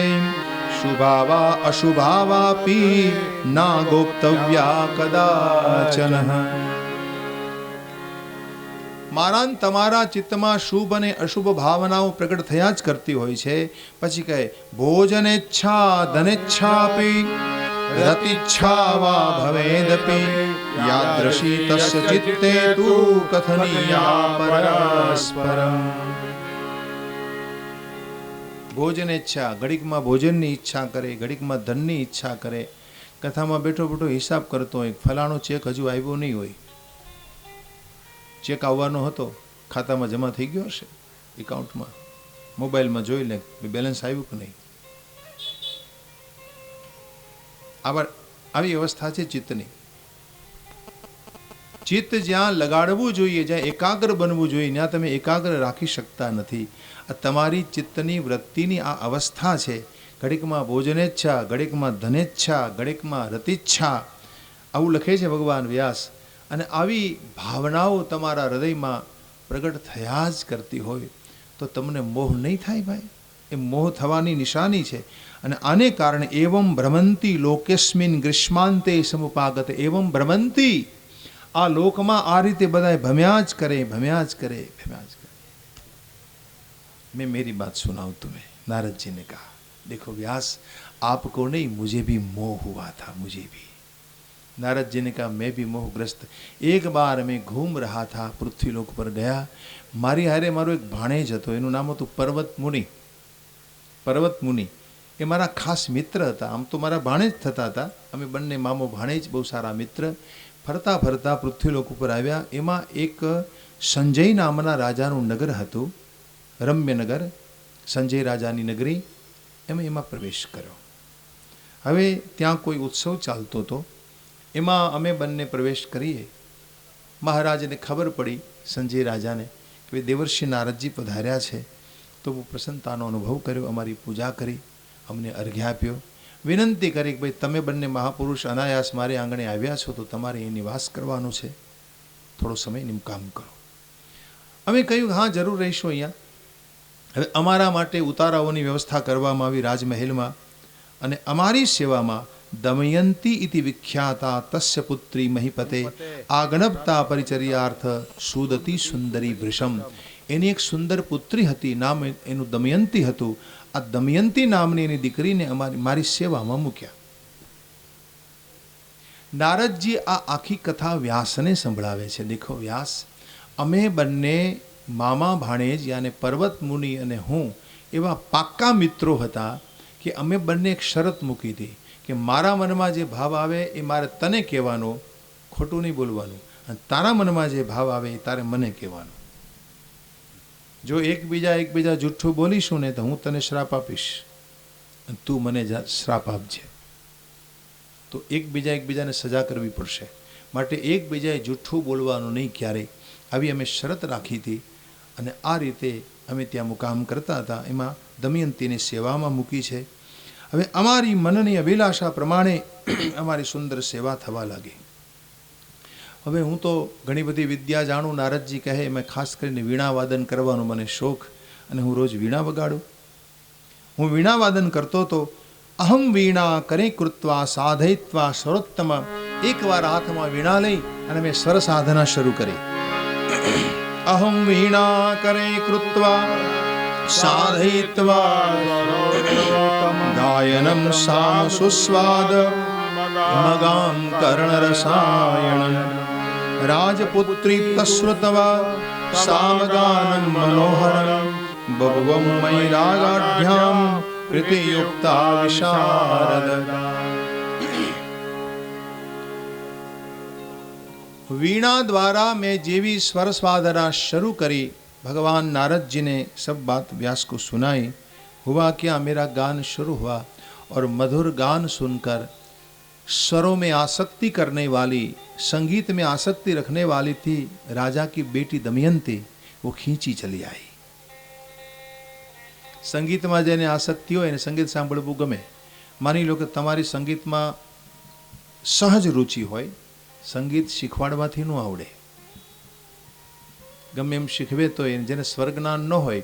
શુભાવા અશુભાવાપી ના ગોપ્તવ્યા કદાચન. મારા તમારા ચિત્તમાં શુભ અને અશુભ ભાવનાઓ પ્રગટ થયા જ કરતી હોય છે. પછી કહે ભોજનેચ્છા ધનેચ્છાપી રતિચ્છા વા ભવેદપી યાદૃશી તસ્ય ચિત્તે તુ કથનીયા પરસ્પરમ. ભોજનેચ્છા, ઘડીકમાં ભોજનની ઈચ્છા કરે, ઘડીકમાં ધનની ઈચ્છા કરે. કથામાં બેઠો બેઠો હિસાબ કરતો હોય, ફલાણો ચેક હજુ આવ્યો નહીં હોય, ચેક આવવાનો હતો, ખાતામાં જમા થઈ ગયો હશે, એકાઉન્ટમાં, મોબાઈલમાં જોઈ લે બેલેન્સ આવ્યું કે નહીં. આવી અવસ્થા છે ચિત્તની. ચિત્ત જ્યાં લગાડવું જોઈએ, જ્યાં એકાગ્ર બનવું જોઈએ, ત્યાં તમે એકાગ્ર રાખી શકતા નથી. આ તમારી ચિત્તની વૃત્તિની આ અવસ્થા છે. ઘડીકમાં ભોજનેચ્છા, ઘડીકમાં ધનેચ્છા, ઘડીકમાં રતિચ્છા, આવું લખે છે ભગવાન વ્યાસ. અને આવી ભાવનાઓ તમારા હૃદયમાં પ્રગટ થયા જ કરતી હોય તો તમને મોહ નહીં થાય ભાઈ? એ મોહ થવાની નિશાની છે. અને આને કારણે એવમ ભ્રમંતી લોકેસ્મિન ગ્રીષ્માંતે સમુપાગત. એવમ ભ્રમંતી, આ લોકમાં આ રીતે બધા ભમ્યા જ કરે, ભમ્યા જ કરે, ભમ્યા જ કરે. मैं मेरी बात सुनाऊं तुम्हें. नारद जी ने कहा, देखो व्यास, आपको नहीं मुझे भी मोह हुआ था, मुझे भी. नारद जी ने कहा, मैं भी मोहग्रस्त. एक बार मैं घूम रहा था, पृथ्वी लोक पर गया. મારી હારે મારો એક ભાણેજ હતો, એનું નામ હતું પર્વત મુનિ. પર્વત મુનિ એ મારા ખાસ મિત્ર હતા. આમ તો મારા ભાણેજ થતા હતા, અમે બંને મામો ભાણેજ, બહુ સારા મિત્ર. ફરતા ફરતા પૃથ્વીલોક ઉપર આવ્યા. એમાં એક સંજય નામના રાજાનું નગર હતું, રમ્યનગર, સંજય રાજાની નગરી. એમાં પ્રવેશ કર્યો. હવે ત્યાં કોઈ ઉત્સવ ચાલતો હતો, એમાં અમે બંને પ્રવેશ કરીએ. મહારાજને ખબર પડી, સંજય રાજાને, કે દેવર્ષિ નારદજી પધાર્યા છે. તો હું પ્રસન્નતાનો અનુભવ કર્યો, અમારી પૂજા કરી, અમને અર્ઘ્ય આપ્યો, વિનંતી કરી કે ભાઈ તમે બંને મહાપુરુષ અનાયાસ મારે આંગણે આવ્યા છો તો તમારે એ નિવાસ કરવાનો છે, થોડો સમય નિમકામ કરો. અમે કહ્યું હા જરૂર રહીશું અહીંયા. હવે અમારા માટે ઉતારાઓની વ્યવસ્થા કરવામાં આવી રાજમહેલમાં. અને અમારી સેવામાં દમયંતી ઇતિ વિખ્યાતા તસ્ય પુત્રી મહિપતે આગણપતા પરિચર્યાર્થ સુદતી સુંદરી વૃષમ. એની એક સુંદર પુત્રી હતી, નામ એનું દમયંતી હતું. આ દમયંતી નામની એની દીકરીને મારી સેવામાં મૂક્યા. નારદજી આ આખી કથા વ્યાસને સંભળાવે છે. દેખો વ્યાસ, અમે બંને મામા ભાણેજ યાને પર્વત મુનિ અને હું એવા પાક્કા મિત્રો હતા કે અમે બંને એક શરત મૂકી હતી કે મારા મનમાં જે ભાવ આવે એ મારે તને કહેવાનો, ખોટું નહીં બોલવાનું, અને તારા મનમાં જે ભાવ આવે એ તારે મને કહેવાનો. જો એકબીજા જૂઠું બોલીશું ને તો હું તને શ્રાપ આપીશ અને તું મને શ્રાપ આપજે. તો એકબીજાને સજા કરવી પડશે. માટે એકબીજાએ જૂઠું બોલવાનું નહીં ક્યારેય, આવી અમે શરત રાખી હતી. અને આ રીતે અમે ત્યાં મુકામ કરતા હતા. એમાં દમયંતીની સેવામાં મૂકી છે. હવે અમારી મનની અભિલાષા પ્રમાણે અમારી સુંદર સેવા થવા લાગી. હવે હું તો ઘણી બધી વિદ્યા જાણું. નારદજી કહે, મેં ખાસ કરીને વીણા વાદન કરવાનો મને શોખ, અને હું રોજ વીણા વગાડું. હું વીણા વાદન કરતો હતો. અહમ વીણા કરે કૃત્વા સાધયિત્વા સરોત્તમ. એકવાર હાથમાં વીણા લઈ અને મેં સ્વર સાધના શરૂ કરી. અહમ વીણા કરે કૃત્વા સાધયિત્વા ગાયનમ સામ સુસ્વાદ મગામ કર્ણરસાયણમ રાજપુત્રી તશ્રુતવા સામગાનમ મનોહરમ બભુવમ મયી રાગાઢ્યામ પ્રીતિયુક્તા વિશારદ. वीणा द्वारा मैं जेवी स्वर स्वादना शुरू करी. भगवान नारद जी ने सब बात व्यास को सुनाई. हुआ क्या, मेरा गान शुरू हुआ और मधुर गान सुनकर स्वरों में आसक्ति करने वाली, संगीत में आसक्ति रखने वाली थी राजा की बेटी दमयंती, वो खींची चली आई. संगीतમાં જેને આસક્તિ હોય એને સંગીત સાંભળવું ગમે. માની લો કે તમારી સંગીતમાં સહજ રુચિ હોય, સંગીત શીખવાડવાથી ન આવડે, ગમે એમ શીખવે તો એને જેને સ્વરજ્ઞાન ન હોય